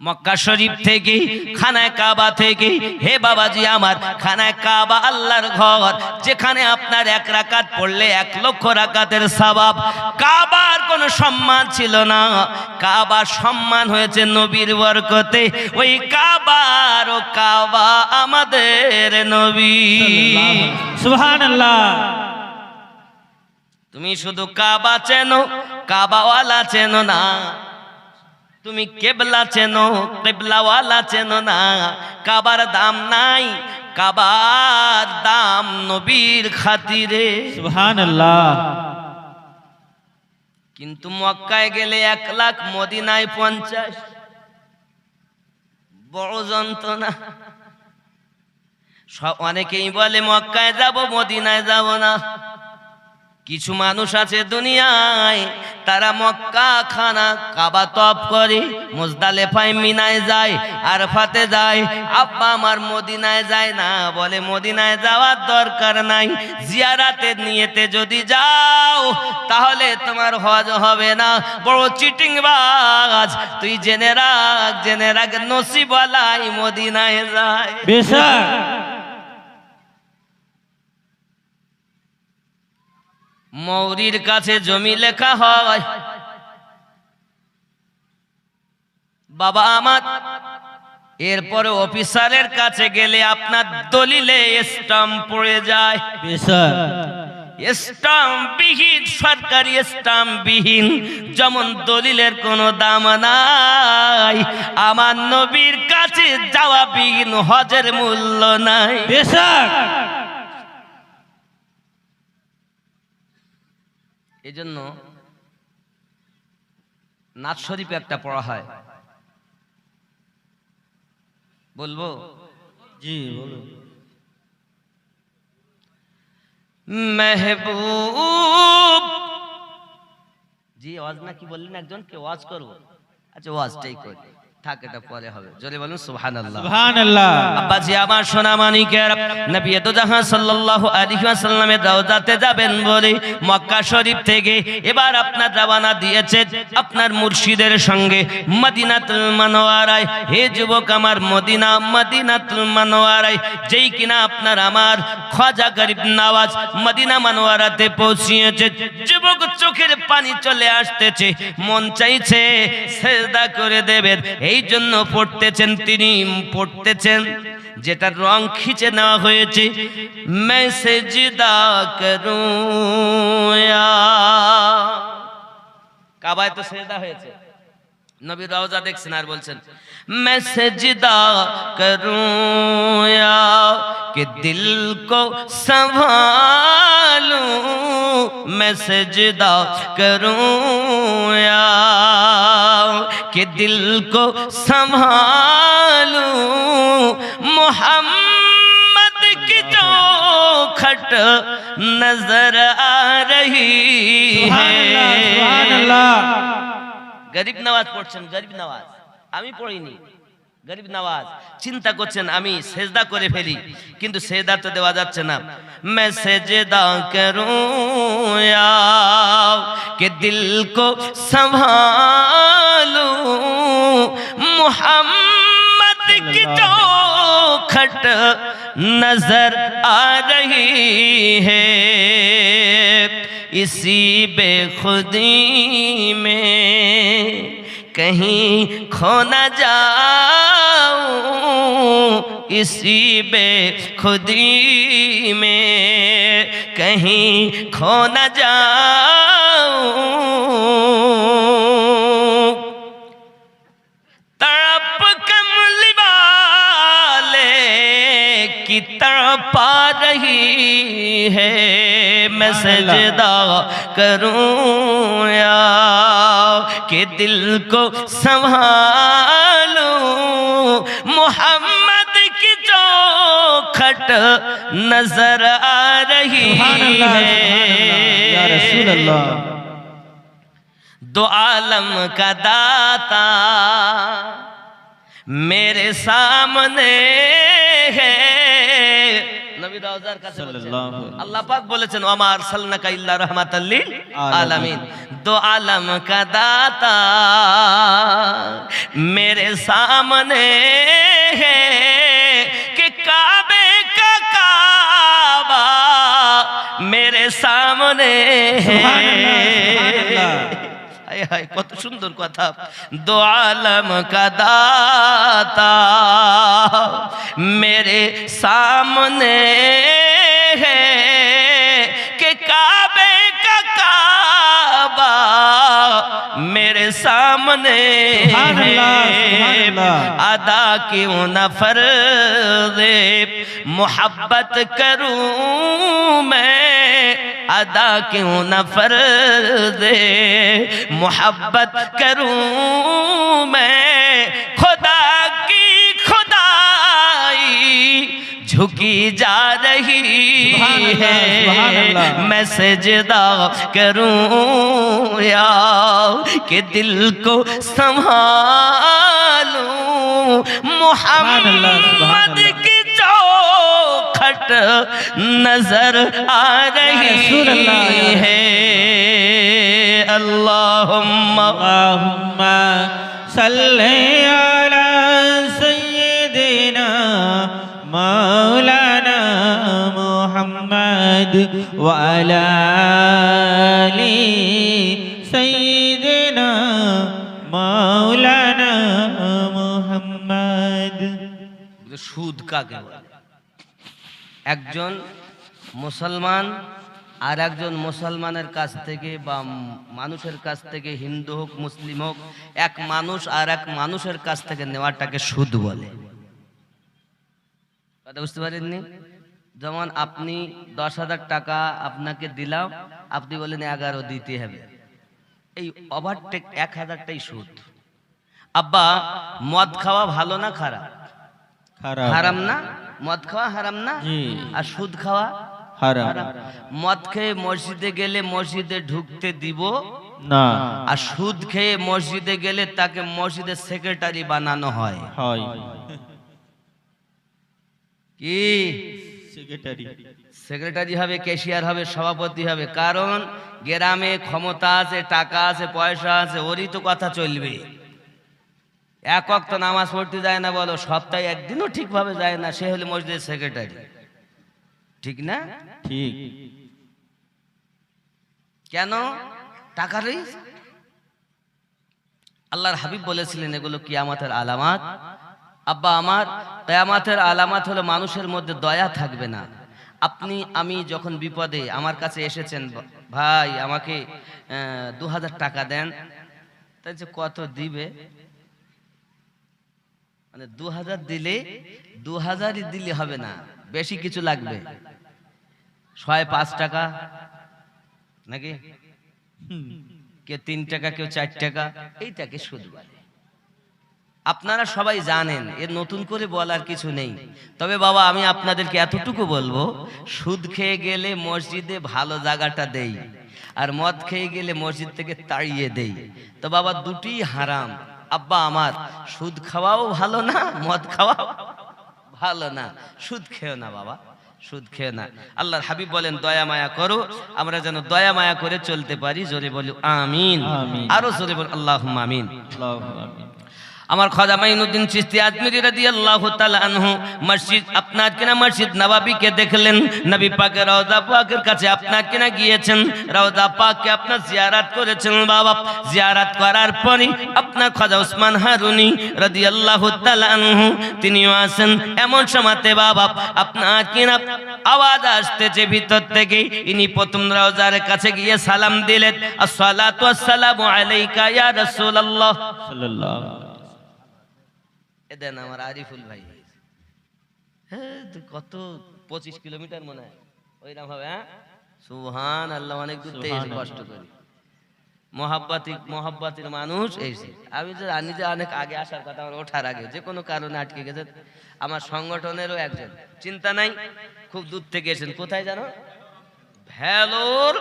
মক্কা শরীফ থেকে, খানায় কাবা থেকে, হে বাবাজি আমার, খানায় কাবা আল্লাহর ঘর, যেখানে আপনার এক রাকাত পড়লে 1 লক্ষ রাকাতের সওয়াব। কাবার কোনো সম্মান ছিল না, কাবার সম্মান হয়েছে নবীর বরকতে। ওই কাবার ও কাবা আমাদের নবী। সুবহানাল্লাহ। তুমি শুধু কাবা চেনো, কাবাওয়ালা চেনো না। তুমি কেবলা চেনো, কেবলাওয়ালা চেনো না। কাবার দাম নাই, কাবার দাম নবীর খাতিরে। সুবহানাল্লাহ। কিন্তু মক্কায় গেলে 1 লাখ, মদিনায় 50। বড় যন্ত্রণা। অনেকেই বলে মক্কায় যাব, মদিনায় যাব না। কিছু মানুষ আছে দুনিয়ায়, তারা মক্কা খানা কাবা তওয়াফ করে, মুজদালিফায় মিনায় যায়, আরাফাতে যায়। আব্বা আমার মদিনায় যায় না, বলে মদিনায় যাওয়ার দরকার নাই, জিয়ারাতের নিয়তে যদি যাও তাহলে তোমার হজ হবে না। বড় চিটিংবাজ তুই, জেনে রাখ নসিবওয়ালাই মদিনায় যায়। বেশক। মৌরির কাছে জমি লেখা হয়, বাবা আমার, এরপরে অফিসারের কাছে গেলে আপনার দলিলে স্টাম্প পড়ে যায়। বেশক। স্টাম্প বিহীন, সরকারি স্টাম্প বিহীন যেমন দলিলের কোনো দাম নাই, আমার নবীর কাছে যাওয়া বিহীন হজের মূল্য নাই। বেশক। এজন্য নাথ শরীফে একটা পড়া হয়, বলবো? জি বলুন। মেহবুব জি, ওয়াজ না কি বললেন একজন, কে ওয়াজ করবো? আচ্ছা ওয়াজটাই করি, থাক এটা পরে হবে। জোরে বলুন সুবহানাল্লাহ। সুবহানাল্লাহ। আব্বাজি আমার সোনা মানিকের, নবী তো জাহান সাল্লাল্লাহু আলাইহি ওয়াসাল্লামের রওজাতে যাবেন বলে মক্কা শরীফ থেকে এবার আপনার রওনা দিয়েছে আপনার মুর্শিদের সঙ্গে মদিনাতুল মুনাওয়ারায়। হে যুবক আমার, মদিনাতুল মুনাওয়ারায় যেই কিনা আপনার আমার খাজা গরিব নওয়াজ মদিনা মুনাওয়ারাতে পৌঁছিয়েছে, যুবক চোখের পানি চলে আসতেছে, মন চাইছে সিজদা করে দেবেন, এই জন্য পড়তেছেন, তিনি পড়তেছেন যেটার রং খিচে নেওয়া হয়েছে, मैं सिजदा करूं या। কাবায় তো সিজদা হয়েছে, নবী রওজা দেখছেন আর বলছেন मैं सिजदा करूं या कि दिल को संभालूं, मैं सिजदा करूं या कि दिल को संभालूं, मोहम्मद की चौखट नजर आ रही है। সুবহানাল্লাহ। গরিব নওয়াজ পড়ছেন, গরিব নওয়াজ, আমি পড়িনি, গরিব নওয়াজ চিন্তা করছেন আমি সেজদা করে ফেলি, কিন্তু সেজদা তো দেওয়া যাচ্ছে না। मैं सेजदा करूं या कि दिल को संभालूं, मोहम्मद की चौखट नजर आ रही है, इसी बेखुदी में कहीं खो न जाऊं, इसी बेखुदी में कहीं खो न जाऊं, तड़प कमली वाले की तड़पा रही है, मैं सजदा करूं या कि दिल को संभालूं, मोहम्मद की चौखट नजर आ रही सुबहानल्लाह, है। या रसूल अल्लाह। दो आलम का दाता मेरे सामने है, নবী রওজার কাছে বলছেন, আল্লাহ পাক বলেছেন ওয়া মা আরসালনাকা ইল্লা রাহমাতাল লিল আলামিন, দো আলম কা দাতা मेरे सामने है कि काबे का काबा मेरे सामने है। हाय हाय কত সুন্দর কথা, दो आलम का दाता मेरे सामने है कि काबे का काबा मेरे सामने है, अदा क्यों न फर्ज़े मोहब्बत करूं मैं, अदा क्यों न फर्ज़े मोहब्बत करूं मैं, खुदा की खुदाई झुकी जा रही है, मैं सजदा करूं या कि दिल को संभालूं, मोहम्मद की चौखट नजर आ रही है। अल्लाहुम्मा सल्ली अला सय्यिदिना मौलाना मुहम्मद व अला आलि सय्यिदिना मौलाना मुहम्मद। সুদ কাকে বলে? একজন মুসলমান আর একজন মুসলমানের কাছ থেকে বা মানুষের কাছ থেকে, হিন্দু হোক মুসলিম হোক, এক মানুষ আর এক মানুষের কাছ থেকে নেওয়াটাকে সুদ বলে। কথা বুঝতে পারেননি? যেমন আপনি 10,000 টাকা আপনাকে দিলাম, আপনি বলেন 11 দিতে হবে, এই ওভারটেক 1000টাই সুদ। আব্বা মদ খাওয়া ভালো না খারাপ? খারাপ। হারাম না? মদ খাওয়া হারাম না? জি। আর সুদ খাওয়া হারাম। মদ খেয়ে মসজিদে গেলে মসজিদে ঢুকতে দিব না। আর সুদ খেয়ে মসজিদে গেলে তাকে মসজিদের সেক্রেটারি বানানো হয়। হয়। কি সেক্রেটারি। সেক্রেটারি হবে, ক্যাশিয়ার হবে, সভাপতি হবে, কারণ গ্রামে ক্ষমতা আছে, টাকা আছে, পয়সা আছে, ওরই তো কথা চলবে। এক ওয়াক্ত নামাজ পড়তে যায় না বলো, সপ্তাহে একদিনও ঠিকভাবে যায় না, সে হলে মসজিদের সেক্রেটারি, ঠিক না? ঠিক। কেন? টাকা রয়েছে। আল্লাহর হাবিব বলেছিলেন এগুলো কিয়ামতের আলামত। আব্বা আমার, কিয়ামতের আলামত হলো মানুষের মধ্যে দয়া থাকবে না। আপনি আমি যখন বিপদে আমার কাছে এসেছেন, ভাই আমাকে 2000 টাকা দেন, তাই যে কত দিবে? মানে 2000 দিলে 2000ই দিলে হবে না, বেশি কিছু লাগবে। 5 টাকা নাকি, কেউ 3 টাকা, কেউ 4 টাকা, এইটাকে সুদ বলে। আপনারা সবাই জানেন, এর নতুন করে বলার কিছু নেই। তবে বাবা আমি আপনাদেরকে এতটুকু বলবো, সুদ খেয়ে গেলে মসজিদে ভালো জায়গাটা দেই, আর মদ খেয়ে গেলে মসজিদ থেকে তাড়িয়ে দেই। তো বাবা দুটি হারাম। আব্বা আমার, সুদ খাওয়াও ভালো না, মদ খাওয়াও ভালো না। সুদ খেও না বাবা, সুদ খেও না। আল্লাহর হাবিব বলেন দয়া মায়া করো, আমরা যেন দয়া মায়া করে চলতে পারি। জোরে বলি আমিন। আরো জোরে বল আল্লাহুম্মা আমিন। আমার খাজা মাইনুদ্দিন চিশতি আজমিরি রাদিয়াল্লাহু তাআলা আনহু মসজিদ আপনার কিনা মসজিদ নববীকে দেখলেন, নবী পাকের রওজা পাকের কাছে আপনার কিনা গিয়েছেন, রওজা পাককে আপনার জিয়ারত করেছেন। বাবা জিয়ারত করার পরে আপনার খাজা ওসমান হারুনি রাদিয়াল্লাহু তাআলা আনহু তিনিও আসেন। এমন সময়তে বাবা আপনার কিনা আওয়াজ আসতেছে ভিতর থেকে, ইনি প্রথম রওজার কাছে গিয়ে সালাম দিলেন, আসসালাতু ওয়াসসালামু আলাইকা ইয়া রাসূলুল্লাহ সাল্লাল্লাহু। দেন আমার আরিফুল ভাই, হ্যাঁ কত 25 কিলোমিটার মনে হয় ওইরকম হবে। হ্যাঁ সুবহান আল্লাহ, অনেক দূর থেকে এসে কষ্ট করি, মহাব্বতের মানুষ এসে। আমি যে জানি যে অনেক আগে আসার কথা, আমার ওঠার আগে যে কোনো কারণে আটকে গেছে। আমার সংগঠনেরও একজন, চিন্তা নাই, খুব দূর থেকে এসেছেন। কোথায় জানো? ভেলোর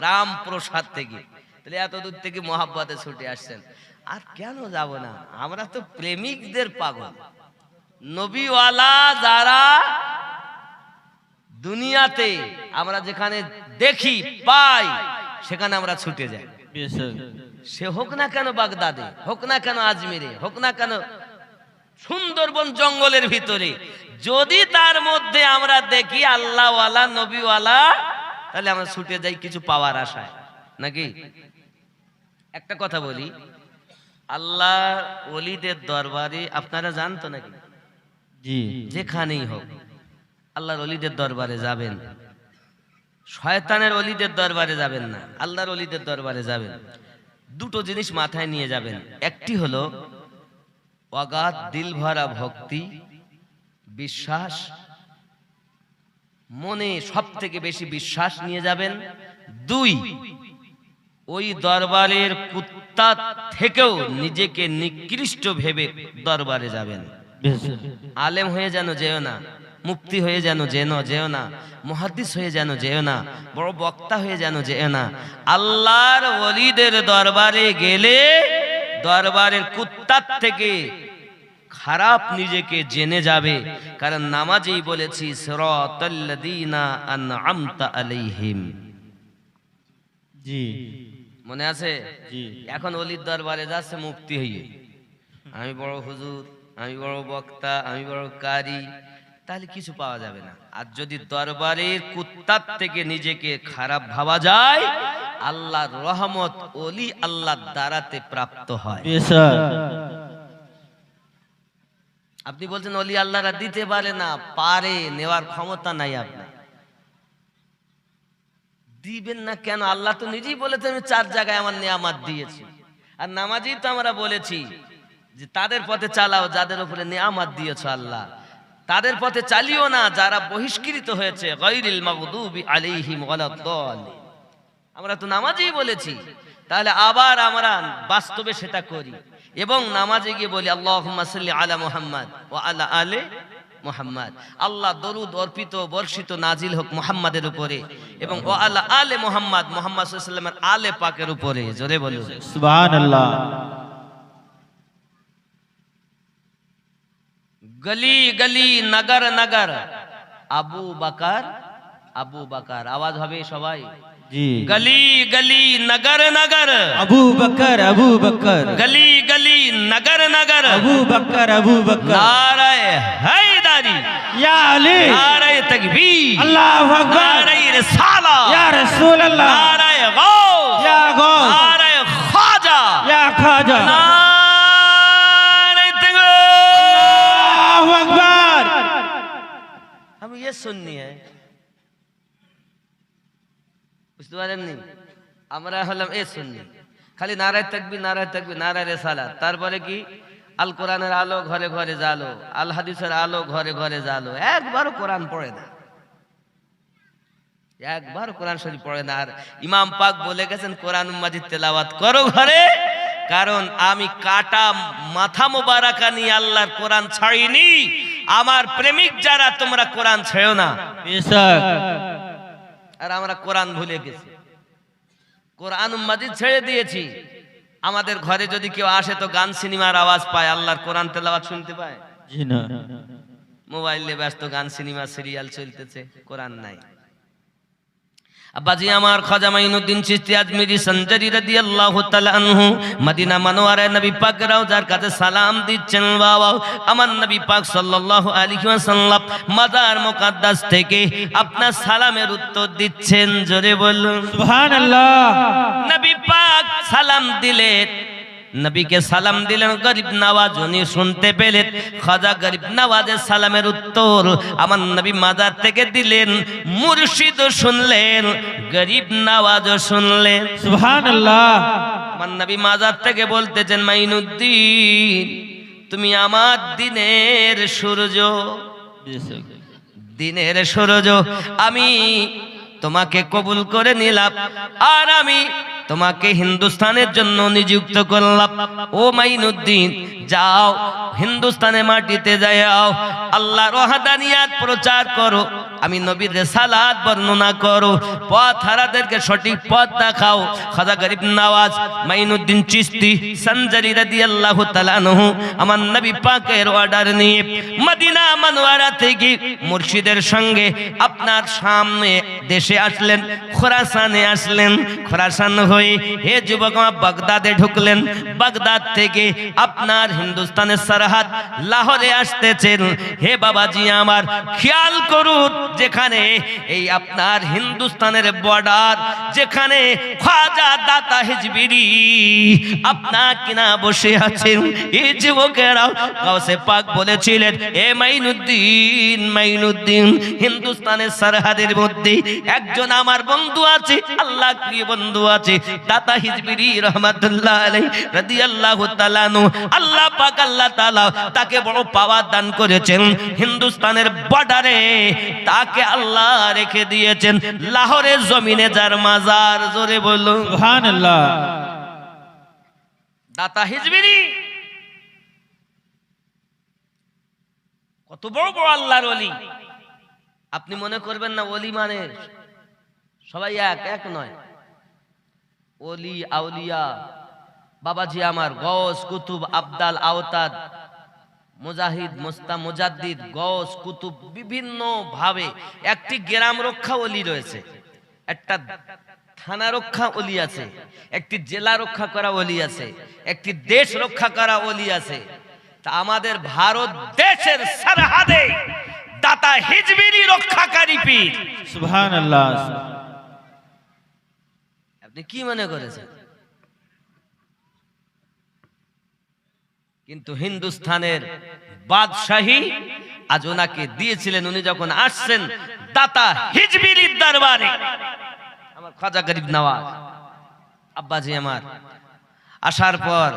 রামপ্রসাদ থেকে। তাহলে এত দূর থেকে মহাব্বতে ছুটে আসছেন। আর কেন যাব না, আমরা তো প্রেমিকদের পাগল। নবীওয়ালা যারা দুনিয়াতে আমরা যেখানে দেখি পাই, সেখানে আমরা ছুটে যাই। সে হোক না কেন বাগদাদে, হোক না কেন আজমিরে, হোক না কেন সুন্দরবন জঙ্গলের ভিতরে, যদি তার মধ্যে আমরা দেখি আল্লাহওয়ালা নবীওয়ালা, তাহলে আমরা ছুটে যাই কিছু পাওয়ার আশায়, নাকি? একটা কথা বলি, আল্লাহ ওলিদের দরবারে আপনারা জানতো নাকি? জি। যেখানেই হোক আল্লাহর ওলিদের দরবারে যাবেন, শয়তানের ওলিদের দরবারে যাবেন না, আল্লাহর ওলিদের দরবারে যাবেন। দুটো জিনিস মাথায় নিয়ে যাবেন। একটি হলো অগাধ দিল ভরা ভক্তি, বিশ্বাস, মনে সব থেকে বেশি বিশ্বাস নিয়ে যাবেন। দুই, ওই দরবারের কুত্তা থেকেও নিজেকে নিকৃষ্ট ভেবে দরবারে যাবেন। আলেম হয়ে যেন যেও না, মুফতি হয়ে যেন যেও না, মুহাদ্দিস হয়ে যেন যেও না, বড় বক্তা হয়ে যেন যেও না। আল্লাহর ওলিদের দরবারে গেলে দরবারের কুত্তার থেকে খারাপ নিজেকে জেনে যাবে। কারণ নামাজেই বলেছি সিরাতাল্লাযীনা আন'আমতা আলাইহিম। জি মনে আছে? জি। এখন ওলির দরবারে যাচ্ছে মুফতি হয়ে, আমি বড় হুজুর, আমি বড় বক্তা, আমি বড় কারি, তাহলে কিছু পাওয়া যাবে না। আর যদি দরবারের কুত্তার থেকে নিজেকে খারাপ ভাবা যায়, আল্লাহর রহমত ওলি আল্লাহর দ্বারাতে প্রাপ্ত হয়। আপনি বলছেন ওলি আল্লাহরা দিতে পারে না, পারে, নেওয়ার ক্ষমতা নাই আপনার। দিবেন না কেন? আল্লাহ তো নিজেই বলেছেন আমি 4 জায়গায় আমার নিয়ামত দিয়েছি। আর নামাজেই তো আমরা বলেছি যে তাদের পথে চালাও যাদের উপরে নিয়ামত দিয়েছো আল্লাহ, তাদের পথে চালিও না যারা বহিষ্কৃত হয়েছে, গায়রিল মাগদুবি আলাইহিম ওয়ালাদ-দাল্লিন। আমরা তো নামাজেই বলেছি। তাহলে আবার আমরা বাস্তবে সেটা করি এবং নামাজে গিয়ে বলি আল্লাহুম্মা সাল্লি আলা মুহাম্মাদ ওয়া আলা আলে মুহাম্মাদ। আল্লাহ দরুদ অর্পিত বর্ষিত নাজিল হোক মুহাম্মাদের উপরে এবং ওয়া আলা আলে মুহাম্মাদ, মুহাম্মদ সাল্লাল্লাহু আলাইহি ওয়াসাল্লামের আলে পাকের উপরে। জোরে বলুন সুবহানাল্লাহ। গলি গলি নগর নগর আবু বকর আবু বকর। আওয়াজ হবে সবাই। জি। গলি গলি নগর নগর আবু বকর, আবু বকর, গলি গলি নগর নগর আবু বকর, আবু বকর। নারায়ে হায়দারি ইয়া আলী, নারায়ে তাকবীর, আল্লাহু আকবার, নারায়ে রিসালাত, ইয়া রাসূলুল্লাহ, নারায়ে গাউস, ইয়া গাউস, নারায়ে খাজা, ইয়া খাজা, नारे तकबीर। अल्लाहु अकबर। हम ये सुननी है, বুঝতে পারেননি? আমরা হলাম এ সুন্নি, খালি নারায়ে তাকবীর, নারায়ে তাকবীর, নারায়ে রিসালাত। তারপরে কি? আল কোরআনের আলো ঘরে ঘরে জালো, আল হাদিসের আলো ঘরে ঘরে জালো। একবারও কোরআন পড়ে না, একবার কোরআন শরীফ পড়ে না। আর ইমাম পাক বলে গেছেন কোরআন মাজিদ তেলাওয়াত করো ঘরে, কারণ আমি কাটা মাথা মোবারকা নিয়ে আল্লাহর কোরআন ছাড়িনি। আমার প্রেমিক যারা, তোমরা কোরআন ছেড়ো না। বেশক। আর আমরা কোরআন ভুলে গেছি, কোরআন মাজিদ ছেড়ে দিয়েছি। আমাদের ঘরে যদি কেউ আসে তো গান সিনেমার আওয়াজ পায়, আল্লাহর কোরআন তেলাওয়াত শুনতে পায়? জি না। মোবাইলে ব্যস্ত, গান সিনেমা সিরিয়াল চলতেছে, কোরআন নাই। আব্বাজি আমার খাজা মাইনুদ্দিন চিশতি আজমিরি সঞ্জারি রাদিয়াল্লাহু তাআলা আনহু মদিনা মনোয়ারায় নবী পাক রওজার কাছে সালাম দিচ্ছেন। বাবা, আমার নবী পাক সাল্লাল্লাহু আলাইহি ওয়াসাল্লাম মাজার মুকাদ্দাস থেকে আপনার সালামের উত্তর দিচ্ছেন। জোরে বলুন সুবহানাল্লাহ। নবী পাক সালাম দিলেন, নবীকে সালাম দিলেন গরিব নওয়াজ, উনি শুনতে পেলেন। খাজা গরিব নওয়াজের সালামের উত্তর আমার নবী মাজার থেকে দিলেন। মুর্শিদ শুনলেন, গরিব নওয়াজও শুনলেন। সুবহানাল্লাহ। আমার নবী মাজার থেকে বলতেছেন, মাইনুদ্দিন তুমি আমার দিনের সূর্য, বেশক। দিনের সূর্য। আমি তোমাকে কবুল করে নিলাম, আর আমি তোমাকে হিন্দুস্তানের জন্য নিযুক্ত করলাম। ও মাইনুদ্দিন, যাও হিন্দুস্তানের মাটিতে যাও, আল্লাহর ওয়াহদানিয়াত প্রচার করো, আমি নবীর রিসালাত বর্ণনা করো, পথ হারাদেরকে সঠিক পথ দেখাও। খাজা গরিব নওয়াজ মাইনুদ্দিন চিশতি সঞ্জারি রাদিয়াল্লাহু তাআলা আনহু আমার নবী পাকের অর্ডার নিয়ে মদিনা মনোয়ারা থেকে মুর্শিদের সঙ্গে আপনার সামনে দেশে আসলেন, খোরাসানে আসলেন। খোরাসান হয়ে হে যুবক বাগদাদে ঢুকলেন। বাগদাদ থেকে আপনার হিন্দুস্তানের সরহদ লাহোরে আসতেছেন। হে বাবাজি আমার, খেয়াল করুন, যেখানে এই আপনার হিন্দুস্তানের বর্ডার, যেখানে খাজা দাতা হিজবিরি আপনার কিনা বসে আছেন, এই যুবকেরা গাউসে পাক বলেছিলেন, এ মাইনুদ্দিন, মাইনুদ্দিন হিন্দুস্তানের সরহদের মধ্যে একজন আমার বন্ধু আছে, আল্লাহ প্রিয় বন্ধু আছে, দাতা হিজবিরি রহমাতুল্লাহ আলাইহি রাদিয়াল্লাহু তাআলা আনহু। আল্লাহ পাক আল্লাহ তাআলা তাকে বড় পাওয়ার দান করেছেন। হিন্দুস্তানের বর্ডারে তাকে আল্লাহ রেখে দিয়েছেন, লাহোরের জমিনে যার মাজার। জোরে বলুন সুবহানাল্লাহ। দাতা হিজবিরি কত বড় বড় আল্লাহর ওলি। আপনি মনে করবেন না ওলি মানে সবাই এক, এক নয়। ওলি আউলিয়া বাবাজি আমার গৌস কুতুব আবদাল আওতাদ মুজাহিদ মুজাদ্দিদ গৌস কুতুব বিভিন্ন ভাবে একটি গ্রাম রক্ষা ওলি রয়েছে, একটা থানা রক্ষা ওলি আছে, একটি জেলা রক্ষা করা ওলি আছে, একটি দেশ রক্ষা করা ওলি আছে। তা আমাদের ভারত দেশের সরহদে দাতা হিজবিরি রক্ষাকারী পীর। সুবহানাল্লাহ। আপনি কি মনে করেছেন? কিন্তু হিন্দুস্তানের বাদশাহী আজ ওনাকে দিয়েছিলেন। উনি যখন আসছেন দাতা হিজবিরির দরবারে, আমার খাজা গরিব নওয়াজ আব্বাজি আমার আসার পর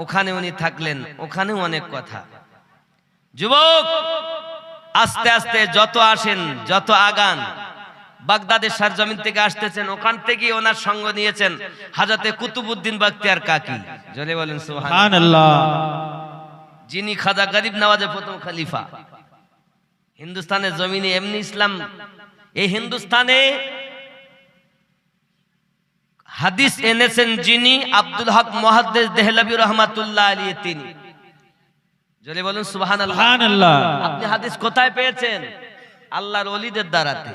ওখানে উনি থাকলেন। ওখানেও অনেক কথা। যুবক আস্তে আস্তে যত আসেন, যত আগান, বাগদাদের সরজমিন থেকে আসতেছেন, ওখান থেকে ওনার সঙ্গ নিয়েছেন হযরতে কুতুবউদ্দিন বখতিয়ার কাকি। জোরে বলেন সুবহানাল্লাহ। সুবহানাল্লাহ। যিনি খাজা গরিব নওয়াজের প্রথম খলিফা। হিন্দুস্তানের জমিনে এমনি ইসলাম, এই হিন্দুস্তানে হাদিস এনেছেন যিনি আব্দুল হক মুহাদ্দিস দেহলভী রাহমাতুল্লাহ আলাইহি, তিনি। জোরে বলুন সুবহানাল্লাহ। সুবহানাল্লাহ। আপনি হাদিস কোথায় পেয়েছেন? আল্লাহর ওলিদের দ্বারাতে।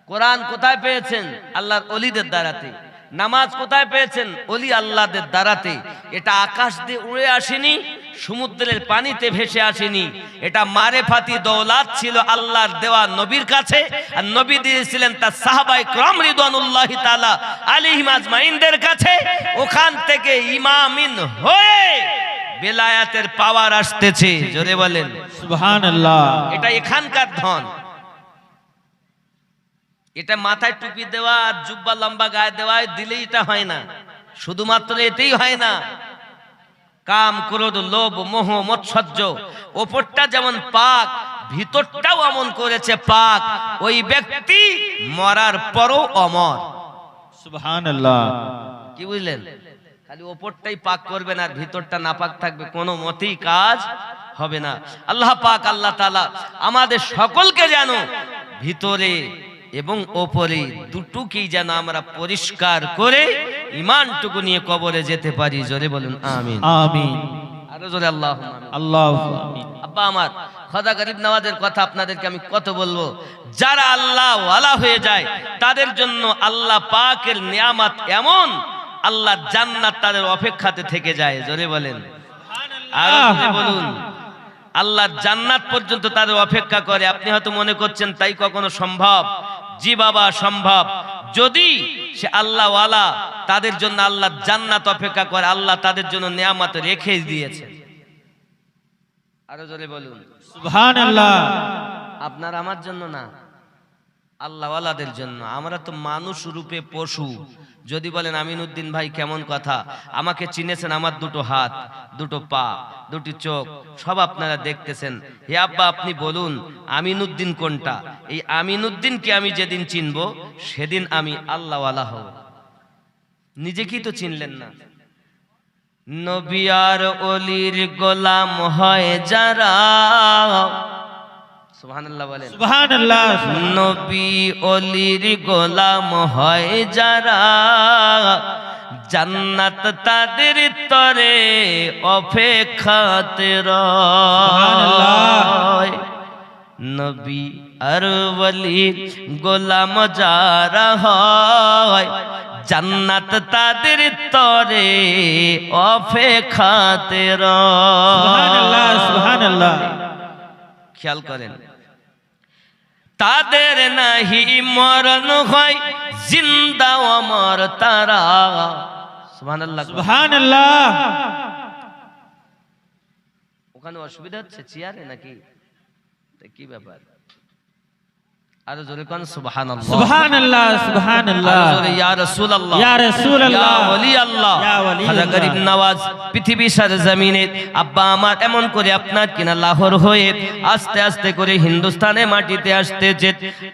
কোরআন কোথায় পেয়েছেন? আল্লাহর ওলিদের দ্বারাতে। নামাজ কোথায় পেয়েছেন? ওলি আল্লাহদের দ্বারাতে। এটা আকাশ দিয়ে উড়ে আসেনি, সমুদ্রের পানিতে ভেসে আসেনি। এটা মারেফাতি দৌলাত ছিল আল্লাহর দেওয়া নবীর কাছে, আর নবী দিয়েছিলেন তার সাহাবায়ে কিরাম রিদওয়ানুল্লাহি তাআলা আলাইহিম আজমাইনদের কাছে। ওখান থেকে ইমামিন হয়ে বেলায়াতের পাওয়ার আসতেছে। জোরে বলেন সুবহানাল্লাহ। এটা এখানকার ধন। এটা মাথায় টুপি দেওয়া আর জুব্বা লম্বা গায়ে দেওয়া দিলেই এটা হয় না, শুধুমাত্র এটাই হয় না। কাম, ক্রোধ, লোভ, মোহ, মৎসর্য ওপরটা যেমন পাক, ভিতরটাও অমন করেছে পাক। ওই ব্যক্তি মরার পরও অমর। সুবহানাল্লাহ। কি বুঝলেন? খালি ওপরটাই পাক করবেন আর ভিতরটা নাপাক থাকবে, কোনো মতেই কাজ হবে না। আল্লাহ পাক আল্লাহ তাআলা আমাদের সকলকে যেন ভিতরে এবং ওপরে দুটোকেই যেন আমরা পরিষ্কার করে ঈমানটুকু নিয়ে কবরে যেতে পারি। জোরে বলুন আমিন। আমিন। আরো জোরে আল্লাহুম্মা আমিন। আল্লাহুম্মা আমিন। আব্বা আমার, খাজা গরিব নওয়াজের কথা আপনাদেরকে আমি কত বলবো। যারা আল্লাহ ওয়ালা হয়ে যায় তাদের জন্য আল্লাহ পাকের নিয়ামত এমন, আল্লাহ জান্নাত তাদের অপেক্ষাতে থেকে যায়। জোরে বলেন আরো জোরে বলুন। আল্লাহর জান্নাত পর্যন্ত তাদের অপেক্ষা করে। আপনি হয়তো মনে করছেন তাই কখনো সম্ভব? জি বাবা, সম্ভব। যদি সে আল্লাহ ওয়ালা, তাদের জন্য আল্লাহ জান্নাত অপেক্ষা করে, আল্লাহ তাদের জন্য নিয়ামত রেখে দিয়েছে। আরো জোরে বলুন সুবহানাল্লাহ। আপনার আমার জন্য না, আল্লাহ ওয়ালাদের জন্য। আমরা তো মানুষ রূপে পশু। যদি বলেন আমিনউদ্দিন ভাই কেমন কথা, আমাকে চিনেছেন, আমার দুটো হাত, দুটো পা, দুটি চোখ সব আপনারা দেখতেছেন। হে আব্বা, আপনি বলুন আমিনউদ্দিন কোনটা? এই আমিনউদ্দিনকে আমি যেদিন চিনব সেদিন আমি আল্লাহ ওয়ালা হব। নিজেকেই তো চিনলেন না। নবী আর ওলির গোলাম হয় যারা, সুবহানাল্লাহ বলেন। সুবহানাল্লাহ। নবী ওলির গোলাম হয় যারা, জান্নাত তাদের তরে অপেক্ষাতে রয়। নবী আর ওলির গোলাম যারা হয়, জান্নাত তাদের তরে অপেক্ষাতে সুবহানাল্লাহ। রয়। সুবহানাল্লাহ। খেয়াল করেন, তাদের নাহি মরণ হয়, জিন্দা অমর তারা। সুবহানাল্লাহ। সুবহানাল্লাহ। ওখানে অসুবিধা হচ্ছে চেয়ারে নাকি? কি ব্যাপার? আরো জোরে কোন সুবহানাল্লাহ। সুবহানাল্লাহ। সুবহানাল্লাহ। আরো জোরে ইয়া রাসূলুল্লাহ, ইয়া রাসূলুল্লাহ, ইয়া ওলি আল্লাহ, ইয়া ওলি খাজা আল্লাহ। গরিব নওয়াজ পৃথিবী সরজমিনে আব্বা আমার এমন করে আপনার কিনা লাহোর হয়ে আস্তে আস্তে করে হিন্দুস্তানে মাটিতে আসতেছে।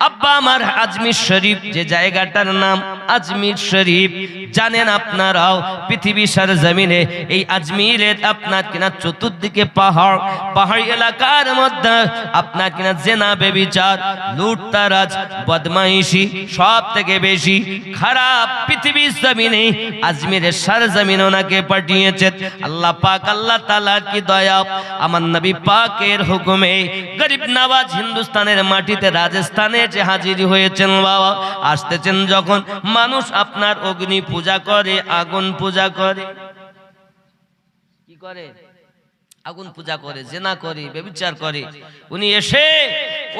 আব্বা আমার আজমির শরীফ, যে জায়গাটার নাম আজমির শরীফ, জানেন আপনারাও পৃথিবী সরজমিনে এই আজমিরের আপনার কিনা চতুর্দিকে পাহাড়, পাহাড়ি এলাকার মধ্যে আপনার কিনা জেনা, বেবিচার, লুটতারাজ, বদমাইশি সব থেকে বেশি খারাপ পৃথিবীর জমিনে আজমিরের সরজমিন ওনাকে পাঠিয়েছে আল্লাহ পাক। আল্লাহ তাআলার কি দয়া, আমার নবী পাকের হুকুমে গরিব নওয়াজ হিন্দুস্তানের মাটিতে রাজস্থানে যে হাজির হয়েছেন বাবা। আসতেছেন যখন মানুষ আপনার অগ্নি পূজা করে, আগুন পূজা করে, কি করে? আগুন পূজা করে, জেনা করে, ব্যভিচার করে। উনি এসে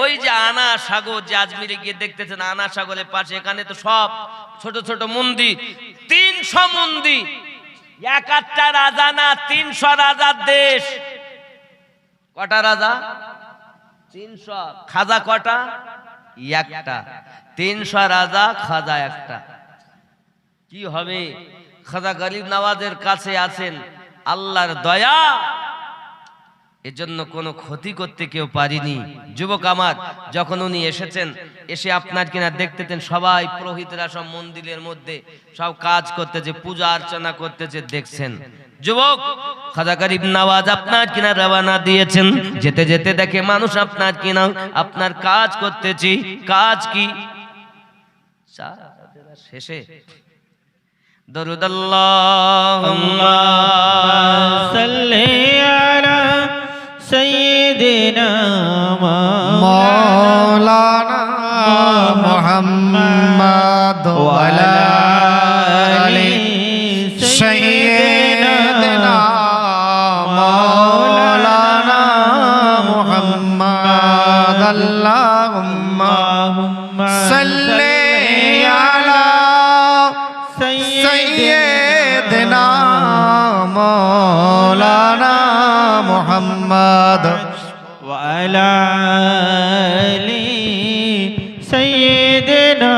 ওই যে আনা সাগর, যে আজমিরে গিয়ে দেখতেছেন আনা সাগরের পাশে, এখানে তো সব ছোট ছোট মন্দির, 300 মন্দির। এক একটা রাজা না, 300 রাজার দেশ। কটা রাজা? 300। খাজা কটা? একটা। 300 রাজা, খাজা একটা। কি হবে? খাজা গরিব নওয়াজের কাছে আছেন আল্লাহর দয়া, এজন্য কোনো ক্ষতি করতে কেউ পারিনি। যুবক আমার, যখন উনি এসেছেন, এসে আপনার কিনা দেখতেছেন সবাই পুরোহিতরা সব মন্দিরের মধ্যে সব কাজ করতেছে, পূজা অর্চনা করতেছে, দেখছেন। যুবক, খাজা গরিব নওয়াজ আপনার কিনা রওনা দিয়েছেন, যেতে যেতে দেখে মানুষ আপনার কিনা আপনার কাজ করতেছি। কাজ কি? শেষে দরুদ আল্লাহুম্মা সাল্লি আলা সাইয়্যিদিনা মৌলানা মুহাম্মদ ওয়া আলা আলি সাইয়্যিদিনা মৌলানা মুহাম্মদ আল্লাহুম্মা সাল্লি আলা সাইয়্যিদিনা মৌলানা মুহাম্মদ وعلى آل سيدنا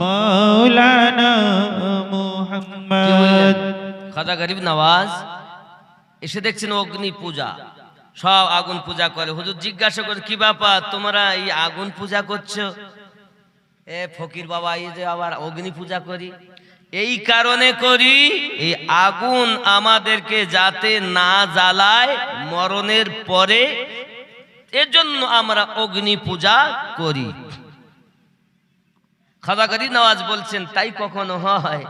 مولانا محمد। খাজা গরিব নওয়াজ এসে দেখছেন অগ্নি পূজা, সব আগুন পূজা করে। হুজুর জিজ্ঞাসা করে, কি ব্যাপার তোমরা এই আগুন পূজা করছো? এ ফকির বাবা, এই যে আবার অগ্নি পূজা করি। এই কারণে করি, এই আগুন আমাদেরকে যাতে না জ্বালায় মরণের পরে, এজন্য আমরা অগ্নি পূজা করি। খাজা গরিব নওয়াজ বলছেন, তাই কখনো হয়?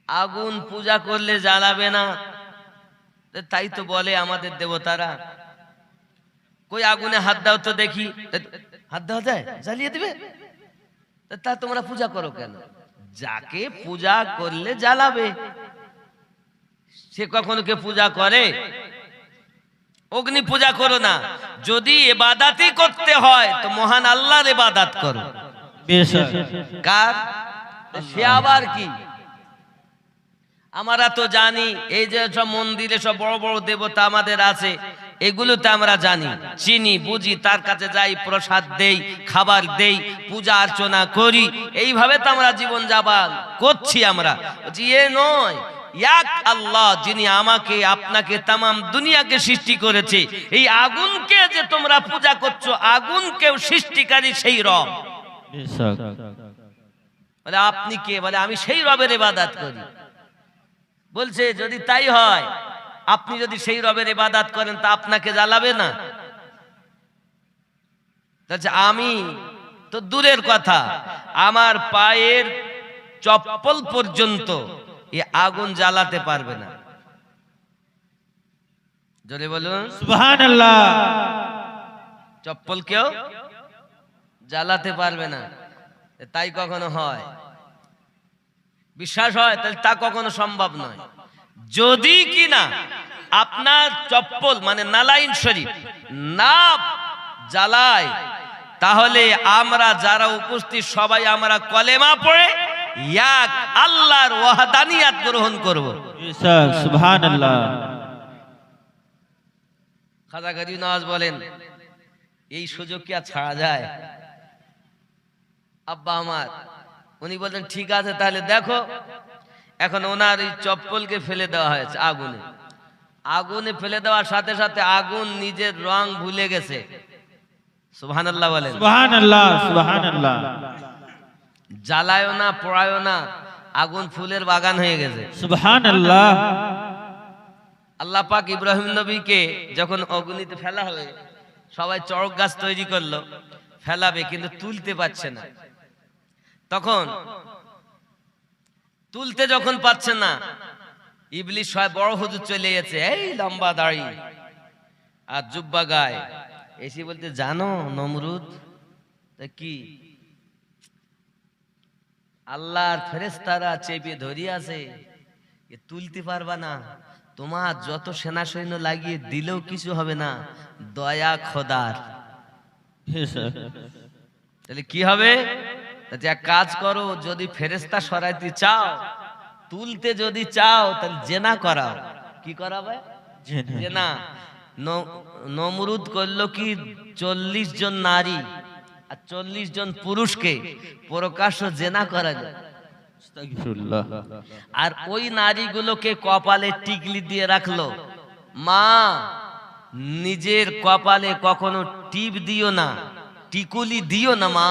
আগুন পূজা করলে জ্বালাবে না, তাই তো বলে আমাদের দেবতারা। কই আগুনে হাত দাও তো দেখি। হাত দেওয়া যায়? জ্বালিয়ে দিবে। তা তোমরা পূজা করো কেন? যাকে পূজা করলে জ্বালাবে, সে কখনো কে পূজা করে? অগ্নি পূজা করো না। যদি ইবাদতই করতে হয় তো মহান আল্লাহর ইবাদত করো। বেশক। কার? সে আবার কি? আমরা তো জানি এই যে সব মন্দিরে সব বড় বড় দেবতা আমাদের আছে, এগুলোতে আমরা জানি, চিনি, বুঝি, তার কাছে যাই, প্রসাদ দেই, খাবার দেই, পূজা অর্চনা করি। এইভাবে তো আমরা জীবন যাপন করছি। আমরা বলছি এ নয়, এক আল্লাহ যিনি আমাকে আপনাকে তাম দুনিয়াকে সৃষ্টি করেছে, এই আগুনকে যে তোমরা পূজা করছো, আগুনকেও সৃষ্টিকারী সেই রব। বেশক। বলে আপনি কে? বলে আমি সেই রবের ইবাদত করি। বলছে যদি তাই হয়, আপনি যদি সেই রবের ইবাদত করেন তা আপনাকে জ্বালাবে না? আমি তো দূরের কথা, আমার পায়ের চপ্পল পর্যন্ত এই আগুন জ্বালাতে পারবে না। জোরে বলুন সুবহানাল্লাহ। চপ্পল কেউ জ্বালাতে পারবে না। তাই কখনো হয়? বিশ্বাস হয়? তাহলে তা কখনো সম্ভব নয়। যদি কিনা আপনার চপ্পল মানে নালাইন শরীফ না জ্বালায়, তাহলে আমরা যারা উপস্থিত সবাই আমরা কলেমা পড়ে এক আল্লাহর ওয়াহদানিয়াত গ্রহণ করব। বেশক। সুবহানাল্লাহ। খাজা গরিব নওয়াজ বলেন, এই সুযোগ কি আর ছাড়া যায়? আব্বা আমার, উনি বললেন ঠিক আছে, তাহলে দেখো। এখন ওনার এই চপ্পলকে ফেলে দেওয়া হয়েছে আগুনে। আগুনে ফেলে দেওয়ার সাথে সাথে আগুন নিজের রং ভুলে গেছে। সুবহানাল্লাহ বলেন। সুবহানাল্লাহ। সুবহানাল্লাহ। জ্বালায়ও না, পোড়ায়ও না, আগুন ফুলের বাগান হয়ে গেছে। সুবহানাল্লাহ। আল্লাহ পাক ইব্রাহিম নবীকে যখন অগ্নিতে ফেলা হবে, সবাই চড়ক গাছ তৈরি করলো, ফেলাবে, কিন্তু তুলতে পারছে না। তখন তুলতে যখন পাচ্ছে না, ইবলিস বড় হুজুর চলে গেছে, এই লম্বা দাড়ি আর জুব্বা গায়ে, এসে বলতে, জানো নমরুদ, তা কি আল্লাহর ফেরেশতারা চেপে ধরি আছে, এ তুলতে পারবা না। তোমার যত সেনা সৈন্য লাগিয়ে দিলেও কিছু হবে না, দয়া খোদার। বেশক। তাহলে কি হবে? এক কাজ করো, যদি ফেরেশতা সরাইতে চাও, তুলতে যদি চাও, তাহলে জেনা করাও। কি করাবে? জেনা। নমরুদ করলো কি, 40 জন নারী আর 40 জন পুরুষকে প্রকাশ্য জেনা করালো। আস্তাগফিরুল্লাহ। আর ওই নারীগুলোকে কপালে টিকলি দিয়ে রাখলো, মা নিজের কপালে কখনো টিপ দিও না, টিকুলি দিও না মা।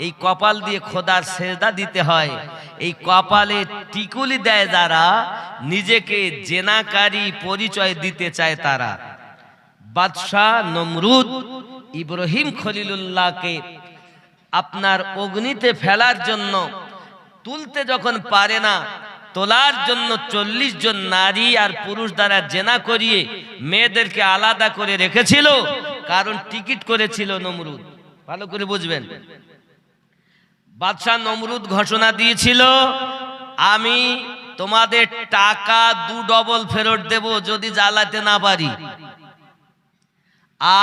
এই কপাল দিয়ে খোদার সেজদা দিতে হয়। এই কপালে টিকুলি দেয় যারা, নিজেকে জেনাকারী পরিচয় দিতে চায় তারা। বাদশাহ নমরুদ ইব্রাহিম খলিলুল্লাহকে আপনার অগ্নিতে ফেলার জন্য তুলতে যখন পারে না, তোলার জন্য 40 জন নারী আর পুরুষ দ্বারা জেনা করিয়ে মেয়েদেরকে আলাদা করে রেখেছিল, কারণ টিকিট করেছিল নমরুদ। ভালো করে বুঝবেন, বাদশাহ নমরুদ ঘোষণা দিয়েছিল, আমি তোমাদের টাকা 2 ডবল ফেরত দেব যদি জ্বালাতে না পারি।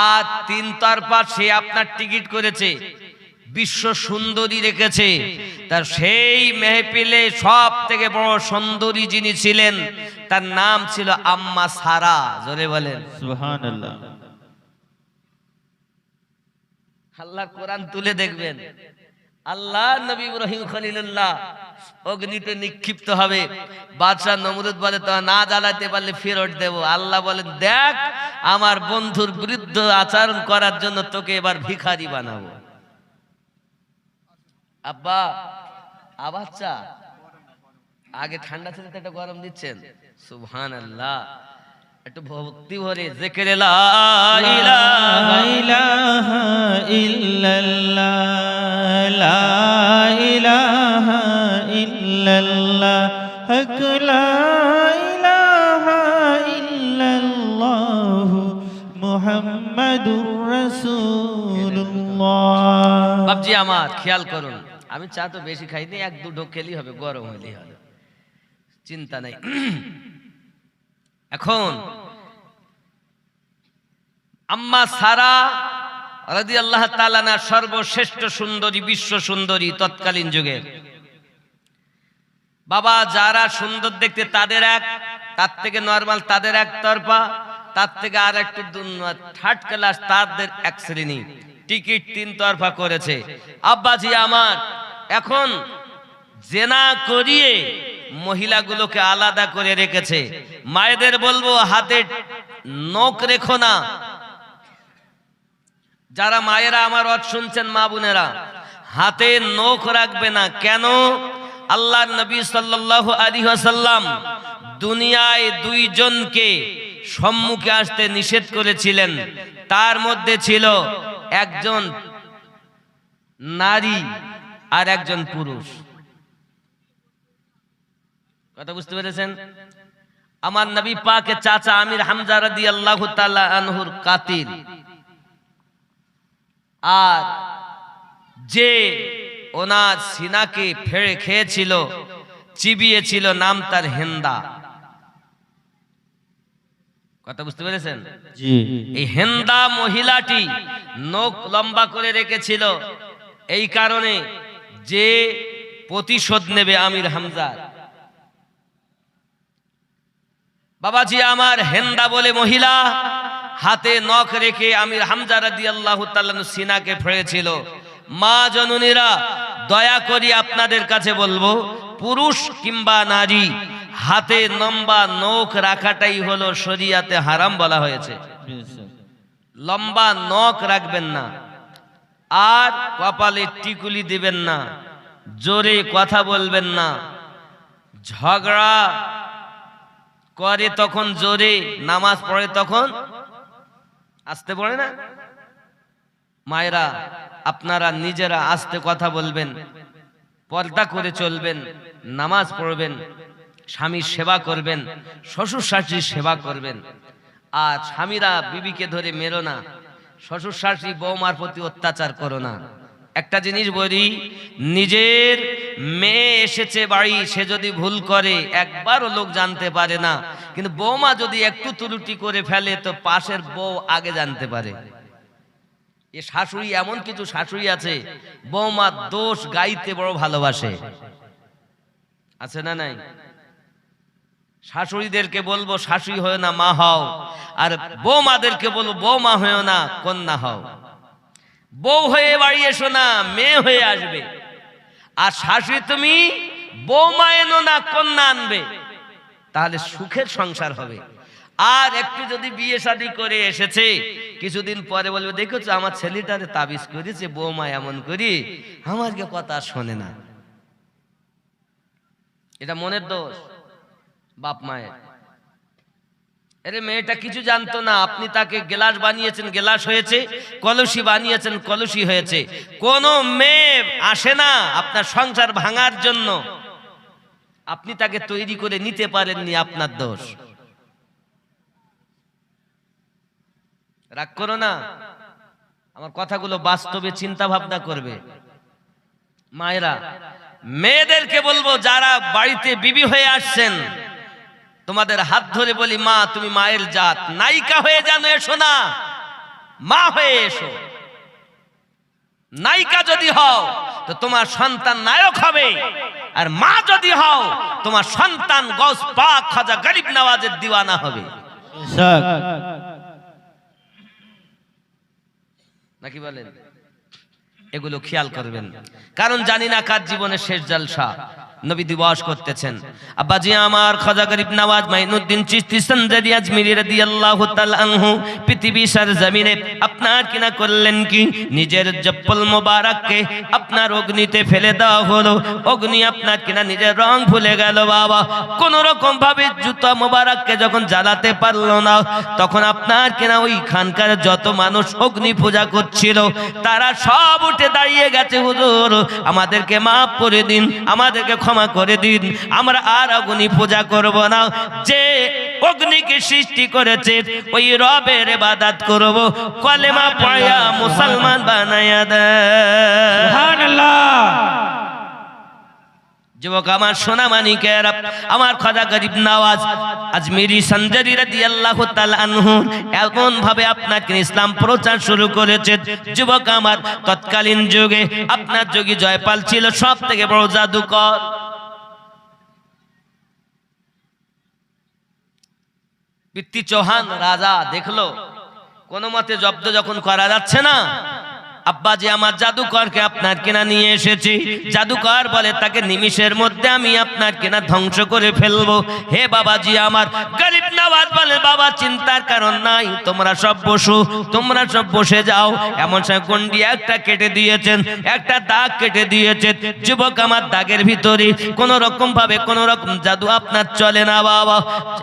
আর 3 তরফা সে আপনার টিকিট করেছে, বিশ্ব সুন্দরী রেখেছে। তার সেই মেহফিলে সব থেকে বড় সুন্দরী যিনি ছিলেন তার নাম ছিল আম্মা সারা। জোরে বলেন সুবহানাল্লাহ। আল্লাহ কোরআন তুলে দেখবেন, আল্লাহ নবী ইব্রাহিম খলিলুল্লাহ অগ্নিতে নিক্ষিপ্ত হবে। বাদশাহ নমরুদ বলে, তো না জ্বালাতে পারলে ফেরত দেব। আল্লাহ বলেন, দেখ আমার বন্ধুর বিরুদ্ধে আচরণ করার জন্য তোকে এবার ভিখারি বানাবো। আব্বা আবার চা, আগে ঠান্ডা ছিল তো একটা গরম দিচ্ছেন। সুবহানাল্লাহ। একটু ভক্তি ভরে জিকির লা ইলাহা ইলাহা ইল্লাল্লাহ, লা ইলাহা ইল্লাল্লাহ, হক লা ইলাহা ইল্লাল্লাহ, মুহাম্মাদুর রাসূলুল্লাহ। বাবজি আমার খেয়াল করুন, আমি চা তো বেশি খাইনি, 1-2 ঢোক খেলেই হবে, গরম হলেই হবে, চিন্তা নাই। এখন আম্মা সারা রাদিয়াল্লাহু তাআলা না সর্বশ্রেষ্ঠ সুন্দরী, বিশ্ব সুন্দরী তৎকালীন যুগে। বাবা যারা সুন্দর দেখতে তাদের এক, তার থেকে নরমাল তাদের এক তরফা, তার থেকে আর একটু থার্ড ক্লাস তাদের এক শ্রেণী। টিকিট 3 তরফা করেছে। আব্বাজি আমার এখন জেনা করিয়ে মহিলাগুলোকে আলাদা করে রেখেছে। মায়েদের বলবো, হাতে নখ রেখো না। যারা মায়েরা আমার ওয়াজ শুনছেন, মা বোনেরা, হাতে নখ রাখবে না। কেন? আল্লাহর নবী সাল্লাল্লাহু আলাইহি ওয়াসাল্লাম দুনিয়ায় 2 জনকে সম্মুখে আসতে নিষেধ করেছিলেন। তার মধ্যে ছিল একজন নারী আর একজন পুরুষ। কথা বুঝতে পেরেছেন? আমার নবী পাকের চাচা আমির হামজা রাদিয়াল্লাহু তাআলা আনহুর কাতিল, আর যে ওনার সিনাকে ফেড়ে খেয়েছিল, চিবিয়েছিল, নাম তার হেন্দা। কথা বুঝতে পেরেছেন? জি। এই হেন্দা মহিলাটি নখ লম্বা করে রেখেছিল এই কারণে যে প্রতিশোধ নেবে আমির হামজার। বাবাজি আমার, হেন্দা বলে মহিলা হাতে নখ রেখে আমির হামজা রাদিয়াল্লাহু তাআলা সিনাকে ফেড়েছিল। মা জননীরা, দয়া করি আপনাদের কাছে বলবো, পুরুষ কিংবা নারী হাতে লম্বা নখ রাখাটাই হলো শরীয়তে হারাম বলা হয়েছে। লম্বা নখ রাখবেন না, আর কপালে টিকুলি দিবেন না, জোরে কথা বলবেন না। ঝগড়া করে তখন জোরে, নামাজ পড়ে তখন আস্তে পড়ে না। মায়েরা আপনারা নিজেরা আস্তে কথা বলবেন, পর্দা করে চলবেন, নামাজ পড়বেন, স্বামীর সেবা করবেন, শ্বশুর শাশুড়ির সেবা করবেন। আর স্বামীরা বিবিকে ধরে মেরো না, শ্বশুর শাশুড়ি বৌমার প্রতি অত্যাচার করো না। একটা জিনিস বলি, নিজের মেয়ে এসেছে বাড়ি, সে যদি ভুল করে একবারও লোক জানতে পারে না, কিন্তু বৌমা যদি একটু ত্রুটি করে ফেলে তো পাশের বউ আগে জানতে পারে। এ শাশুড়ি, এমন কিছু শাশুড়ি আছে বৌমার দোষ গাইতে বড় ভালোবাসে, আছে না নাই? শাশুড়িদেরকে বলবো শাশুড়ি হয়েও না, মা হও। আর বৌমাদেরকে বলবো বৌমা হয়েও না, কন্যা হও। বউ হয়ে বাড়ি এসো না, মেয়ে হয়ে আসবে। আর শাশুড়ি তুমি বৌমা এনো না, কন্যা আনবে, তাহলে সুখের সংসার হবে। আর একটু যদি বিয়ে শাদী করে এসেছে, কিছুদিন পরে বলবে দেখেছো আমার ছেলেটারে তাবিজ করেছে বৌমা এমন করি, আমার কে কথা শোনে না। এটা মনের দোষ বাপ মায়ের। আরে মেয়েটা কিছু জানতো না, আপনি তাকে গ্লাস বানিয়েছেন গ্লাস হয়েছে, কলসি বানিয়েছেন কলসি হয়েছে। কোন মেয়ে আসে না আপনার সংসার ভাঙার জন্য, আপনি তাকে তৈরি করে নিতে পারেননি, আপনার দোষ। রাগ করো না, আমার কথাগুলো বাস্তবে চিন্তা ভাবনা করবে। মায়েরা, মেয়েদেরকে বলবো যারা বাড়িতে বিবি হয়ে আসছেন, তোমাদের হাত ধরে বলি মা তুমি মায়ের জাত, নায়িকা হয়ে জানো এসো না, মা হয়ে এসো। নায়িকা যদি হও তো তোমার সন্তান নায়ক হবে, আর মা যদি হও তোমার সন্তান গৌস পাক খাজা গরিব নওয়াজের দিওয়ানা হবে। নাকি বলেন? এগুলো খেয়াল করবেন, কারণ জানি না কার জীবনের শেষ জলসা নবী দিবস করতেছেন। আব্বাজি আমার খাজা গরিব নওয়াজ মাইনুদ্দিন চিশতি সঞ্জারি আজমিরি রাদিয়াল্লাহু তাআলা আনহু পৃথিবীর জমিনে আপনার কিনা করলেন কি, নিজের জপ্পল মোবারককে আপনার অগ্নিতে ফেলে দেওয়া হলো। অগ্নি আপনার কিনা নিজের রং ভুলে গেল বাবা, কোন রকম ভাবে জুতা মোবারককে যখন জ্বালাতে পারলো না, তখন আপনার কিনা ওই খানকার যত মানুষ অগ্নি পূজা করছিল তারা সব উঠে দাঁড়িয়ে গেছে, হুজুর আমাদেরকে মাফ করে দিন, আমাদেরকে ক্ষমা করে দিন, আমরা আর অগ্নি পূজা করব না। যে অগ্নিকে সৃষ্টি করেছে ওই রবের ইবাদত করব, কলেমা পড়া মুসলমান বানায়া দেয়। সুবহানাল্লাহ। যুবক আমার সোনা মানিকেরা, আমার খাজা গরিব নওয়াজ আজমিরি সঞ্জারি রাদিয়াল্লাহু তাআলা আনহু এমন ভাবে আপনাকে ইসলাম প্রচার শুরু করেছে। যুবক আমার, তৎকালীন যুগে আপনার যোগী জয়পাল ছিল সব থেকে বড় জাদুকর। পিতৃ চৌহান রাজা দেখলো কোন মতে জব্দ যখন করা যাচ্ছে না, আব্বাজি আমার জাদুকরকে আপনার কিনা নিয়ে এসেছি। জাদুকর বলে তাকে নিমিষের মধ্যে আমি আপনার কিনা ধ্বংস করে ফেলবো। হে বাবাজি আমার, গরিব নওয়াজ বলে বাবা চিন্তার কারণ নাই, তোমরা সব বসো, তোমরা সব বসে যাও। এমন সময় গন্ডি একটা কেটে দিয়েছেন, একটা দাগ কেটে দিয়েছেন। যুবক আমার, দাগের ভিতরে কোন রকম ভাবে কোন রকম জাদু আপনার চলে না বাবা,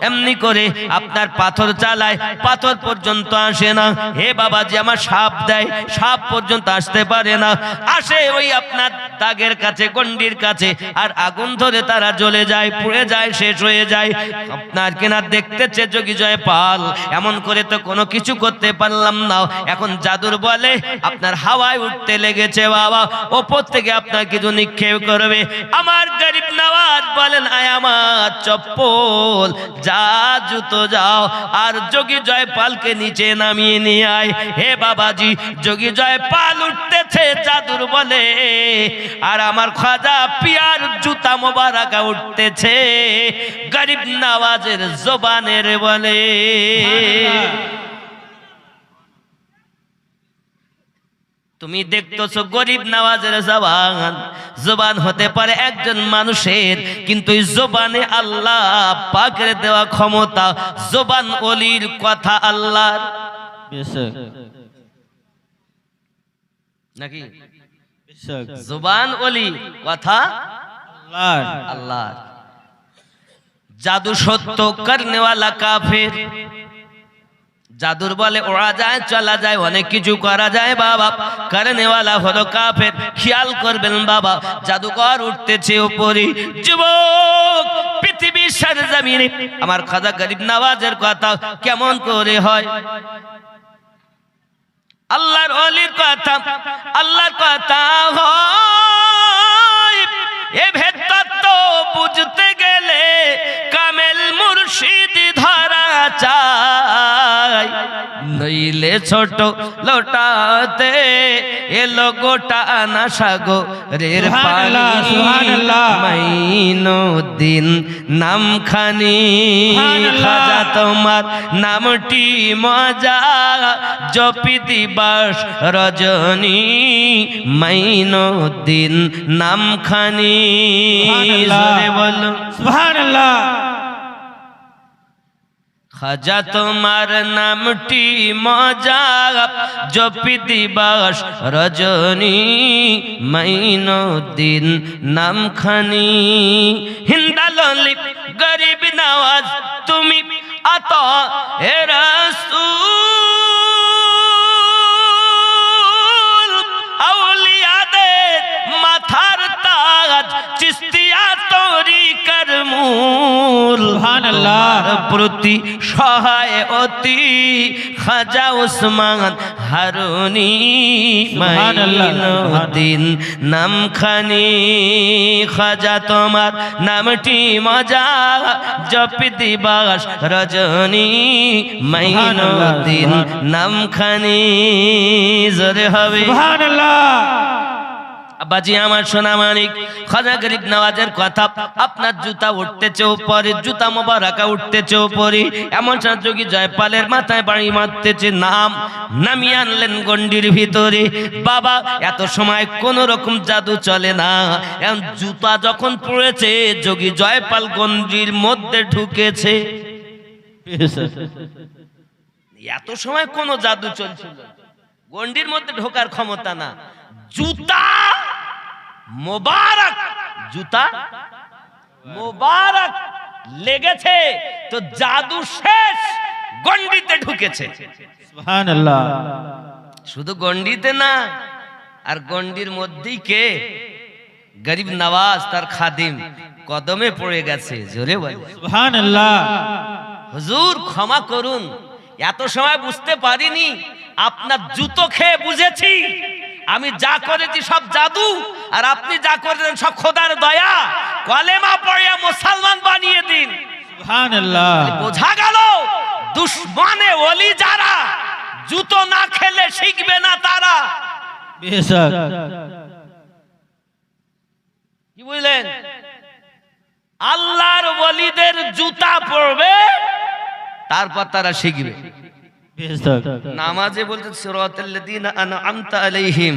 এমনি করে আপনার পাথর চালায়, পাথর পর্যন্ত আসে না। হে বাবাজি আমার, সাপ দেয়, সাপ পর্যন্ত আসতে পারে না, আসে ওই আপনার দাগের কাছে, গন্ডির কাছে, আর আগুন ধরে তারা জ্বলে যায়, পুড়ে যায়, শেষ হয়ে যায়। আপনার কিনা দেখতেছে যোগী জয়পাল এমন করে তো কোনো কিছু করতে পারলাম না, এখন জাদুর বলে আপনার হাওয়ায় উঠতে লেগেছে বাবা, ওপর থেকে আপনার কিছু নিক্ষেপ করবে। আমার গরিব নওয়াজ বলেন আয় আমার চপ্পল, যা জুতো যাও, আর যোগী জয়পালকে নিচে নামিয়ে নিয়ে আয়। হে বাবাজি, যোগী জয়পাল উঠতেছে জাদুর বলে, আর আমার খাজা পিয়ার জুতা মোবারকা উঠতেছে গরিব নওয়াজের জবানের বলে। তুমি দেখতেছো গরিব নওয়াজের জবান, জবান হতে পারে একজন মানুষের, কিন্তু এই জবানে আল্লাহ পাকের দেওয়া ক্ষমতা, জবান ওলির কথা আল্লাহর নাকি? জবান ওলি কথা আল্লাহ। জাদু সত্য করনে ওয়ালা কাফের, জাদুর বলে ওড়া যায়, চলা যায়, অনেক কিছু করা যায় বাবা, করনে ওয়ালা হলো কাফের। খেয়াল করবেন বাবা, জাদুকর উঠতেছে উপরে। যুবক, পৃথিবীর সরজমিনে আমার খাজা গরিব নওয়াজের কথা কেমন করে হয়? আল্লাহর ওলির কথা, আল্লাহর কথা হয়, এ ভেদ তত্ত্ব বুঝতে গেলে কামেল মুর্শিদ ধরা চাই, নইলে ছোট লোটাতে এলো গোটা না সাগরের পানি। মাইনুদ্দিন নামখানি, খাজা তোমার নামটি মজা, জপি দিবস রজনী, মাইনুদ্দিন নামখানি। জোরে বলো সুবহানাল্লাহ। খাজা তোমার নামটি মজা জপি দিবস রজনী মাইনুদ্দিন নামখানি হিন্দাললি গরিব নওয়াজ তুমি আতা হে রাসূল আউলিয়াদের মাথার তাজ চিশতিয়া তরিকার মূল সুবহানাল্লাহ প্রতি সহায় অতি খাজা ওসমান হারুনি মাইনুদ্দিন নামখানি খাজা তোমার নামটি মজা জপি দিবস রজনী মাইনুদ্দিন নামখানি জোরে হবে সুবহানাল্লাহ। বাজি আমার সোনা মানিক খাজা গরিব নওয়াজের কথা আপনার জুতা উঠতেছে উপরে জুতা মোবারকা উঠতেছে উপরে এমন যোগী জয়পালের মাথায় বাড়ি মারতেছে নাম নামিয়ে আনলেন গন্ডির ভিতরে বাবা এত সময় কোন রকম জাদু চলে না এখন জুতা যখন পড়েছে যোগী জয়পাল গন্ডির মধ্যে ঢুকেছে এত সময় কোন জাদু চলছিল গন্ডির মধ্যে ঢোকার ক্ষমতা না জুতা মোবারক জুতা মোবারক লেগেছে তো জাদু শেষ গন্ডিতে ঢুকেছে সুবহানাল্লাহ। শুধু গন্ডিতে না আর গন্ডির মধ্যেই কে গরিব নওয়াজ তার খাদিম কদমে পড়ে গেছে জোরে বলে সুবহানাল্লাহ। হুজুর ক্ষমা করুন এত সময় বুঝতে পারিনি আপনার জুতো খেয়ে বুঝেছি আমি যা করেছি সব জাদু আর আপনি যা করেছেন সব খোদার দয়া কলেমা পড়িয়া মুসলমান বানিয়ে দিন সুবহানাল্লাহ। বোঝা গেল দুশ্মনে ওলি যারা জুতো না খেলে শিখবে না তারা বেশক কি বুঝলেন আল্লাহর ওলিদের জুতা পড়বে তারপর তারা শিখবে বেশক নামাজে বলতে সিরাতাল্লাযীনা আনআমতা আলাইহিম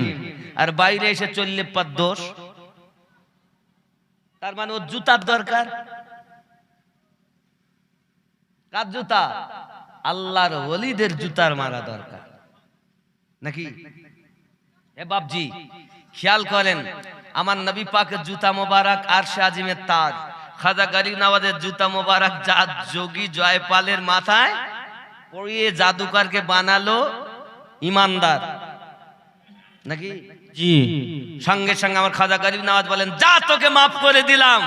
আর বাইরে এসে চললে পর দোষ তার মানে ও জুতার দরকার কার জুতা আল্লাহর ওলিদের জুতার মারা দরকার নাকি এ বাপজি খেয়াল করেন আমার নবী পাকের জুতা মোবারক আরশে আজিমের তাজ খাজা গরিব নওয়াজের জুতা মোবারক যা যোগী জয়পালের মাথায় পড়িয়ে জাদুকরকে বানালো ইমানদার নাকি জি সঙ্গে সঙ্গে আমার খাজা গরিব নওয়াজ বলেন যা তোকে মাফ করে দিলাম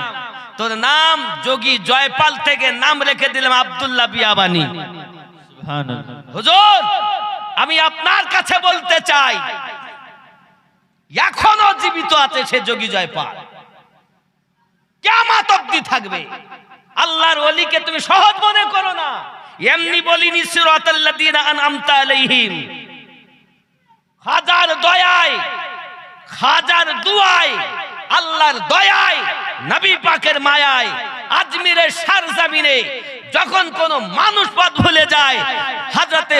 তোর নাম যোগী জয়পাল থেকে নাম রেখে দিলাম আব্দুল্লাহ বিয়াবানি সুবহানাল্লাহ। হুজুর আমি আপনার কাছে বলতে চাই এখনো জীবিত আছে সে যোগী জয়পাল কিয়ামত অবধি থাকবে আল্লাহর ওলিকে তুমি সহজ মনে করো না এমনি বলিনি সিরাতাল্লাযীনা আনআমতা আলাইহিম হাজার দয়ায় হাজার দুয়ায় আল্লাহর দয়ায় নবী পাকের মায়ায় আজমিরের সরজমিনে যখন কোন মানুষ পথ ভুলে যায় হযরতে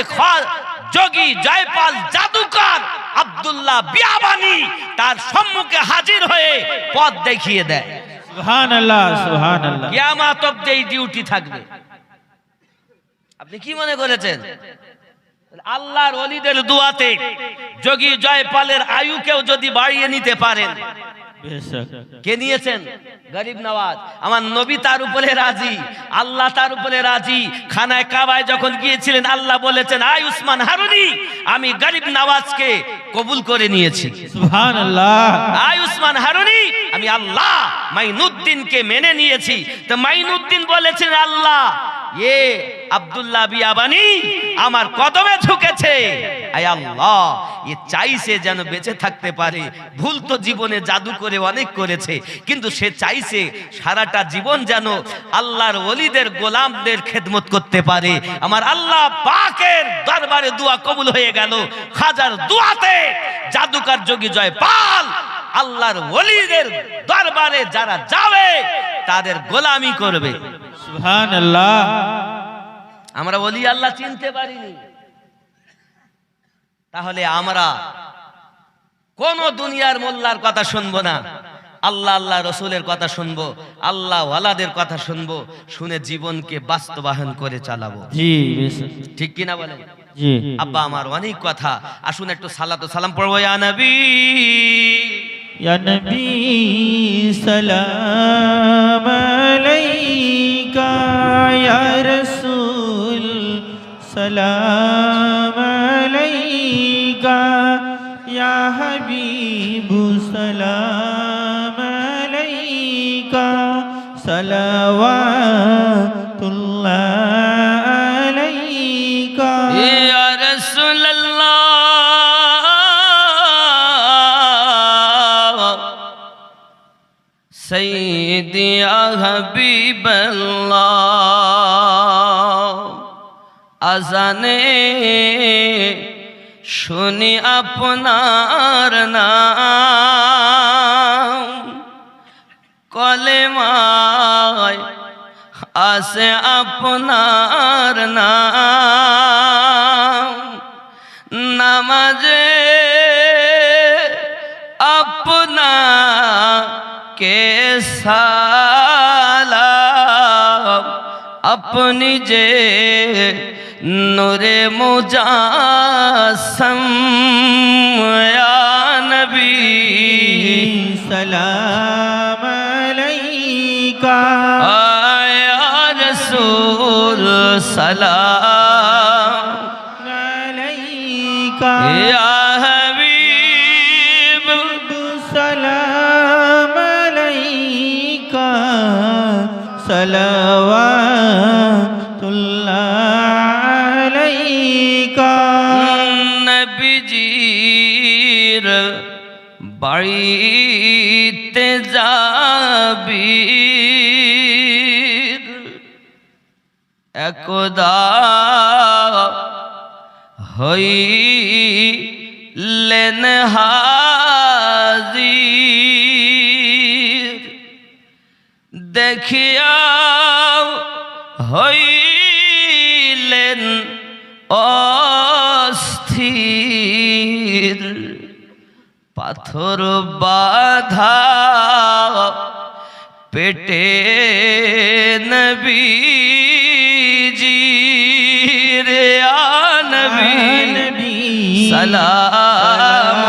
যোগী জয়পাল জাদুকর আব্দুল্লাহ বিয়াবানি তার সম্মুখে হাজির হয়ে পথ দেখিয়ে দেয় সুবহানাল্লাহ সুবহানাল্লাহ। কিয়ামত অবধি এই ডিউটি থাকবে আপনি কি মনে করেছেন আল্লাহর ওলিদের দুয়াতে যোগী জয়পালের আয়ুকেও যদি বাড়িয়ে নিতে পারেন বেশক কে নিয়েছেন গরিব নওয়াজ আমার নবী তার উপরে রাজি আল্লাহ তার উপরে রাজি খানায় কাবায় যখন গিয়েছিলেন আল্লাহ বলেছেন আয় উসমান হারুনি আমি গরিব নওয়াজকে কবুল করে নিয়েছি সুবহানাল্লাহ। আয় উসমান হারুনি আমি আল্লাহ মাইনুদ্দিনকে মেনে নিয়েছি তো মাইনুদ্দিন বলেছেন আল্লাহ এ আব্দুল্লাহ বিয়াবানি আমার কদমে ঝুঁকেছে আয় আল্লাহ এ চাইছে যেন বেঁচে থাকতে পারে ভুল তো জীবনে জাদু করে অনেক করেছে কিন্তু সে চাইছে সারাটা জীবন যেন আল্লাহর ওলিদের গোলামদের খেদমত করতে পারে আমার আল্লাহ পাকের দরবারে দোয়া কবুল হয়ে গেল খাজার দোয়াতে জাদুকর যোগী জয়পাল আল্লাহর ওলিদের দরবারে যারা যাবে তাদের গোলামি করবে সুবহানাল্লাহ। আমরা ওলি আল্লাহ চিনতে পারিনি তাহলে আমরা কোন দুনিয়ার মোল্লার কথা শুনবো না আল্লাহ আল্লাহ রসুলের কথা শুনবো, আল্লাহ ওয়ালাদের কথা শুনবো, শুনে জীবনকে বাস্তবায়ন করে চালাবো। জি বেশক ঠিক কিনা বলেন? জি আব্বা আমার অনেক কথা, আসুন একটু সালাত ও সালাম পড়বো। ইয়া নবী ইয়া নবী সালাম আলাইকা, ইয়া রাসূল সালাম আলাইকা, ইয়া হাবিব সালাম আলাইকা, সালাওয়াতুল্লাহ আলাইকা। ইয়া রাসূলুল্লাহ সাইয়্যিদি ইয়া হাবিবাল্লাহ, আজানে শুনি আপনার নাম, কলেমায় আছে আপনার নাম, নামাজে আপনাকে সালাম, আপনি যে নূরে মুজাসসাম, ইয়া নবী সালাম আলাইকা, ইয়া রাসূল সালাম আলাইকা, ইয়া হাবিব সালাম আলাইকা, সালাওয়াতুল্লাহ আলাইকা। নবীজির বাড়িতে যাবি, একদা হইলেন হাজির, দেখিয়া হইলেন অস্থির, পাথর বাঁধা পেটে নবীজির, ইয়া নবী সালাম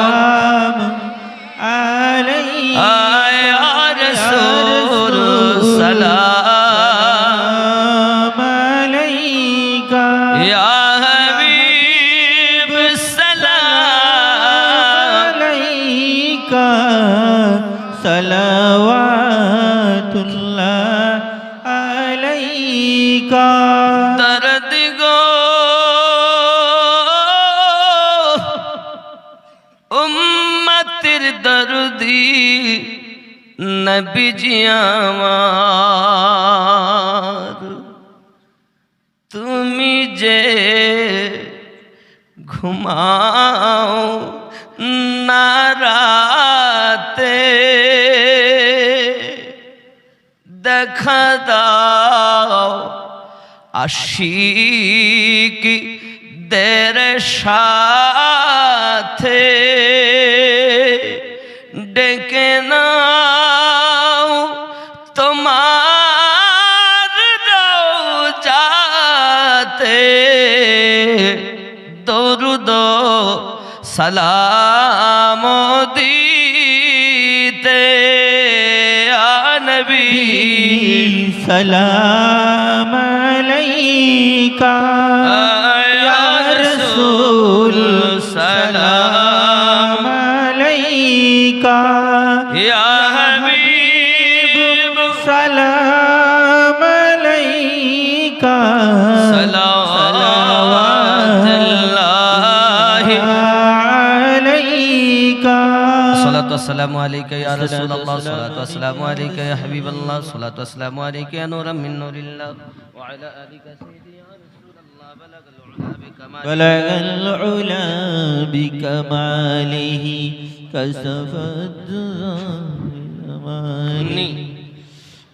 আলাইকা, ইয়া রাসূল সালাম আলাইকা, ইয়া হাবিব সালাম আলাইকা, সালাওয়াতুল্লাহ আলাইকা। দরদ গো উম্মতের দরদি নবীজি আমার, তুমি যে ঘুমাও না রাতে, দেখা দাও আশিক দের সাথে, ডেকে নাও তোমার রওজাতে, দরুদ সালাম দিতে, ইয়া নবী সালাম আলাইকা, ইয়া রাসূল সালাম আলাইকা, ইয়া হাবিব সালাম আলাইকা, সালাওয়াতুল্লাহ আলাইকা। সালাতু ওয়াসসালামু আলাইকা ইয়া রাসূলুল্লাহ, সালাতু ওয়াসসালামু আলাইকা ইয়া হাবিবাল্লাহ, সালাতু ওয়াসসালামু আলাইকা ইয়া নূরাম মিন নূরিল্লাহ, ওয়া আলা আলিকা সাইয়্যিদি ইয়া রাসূলুল্লাহ, বালাগাল উলা বিকামাল, بلغ العلا بكماله كشف الزمان،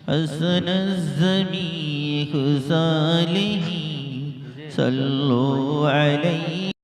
حسن الزميل خصاله صلوا عليه.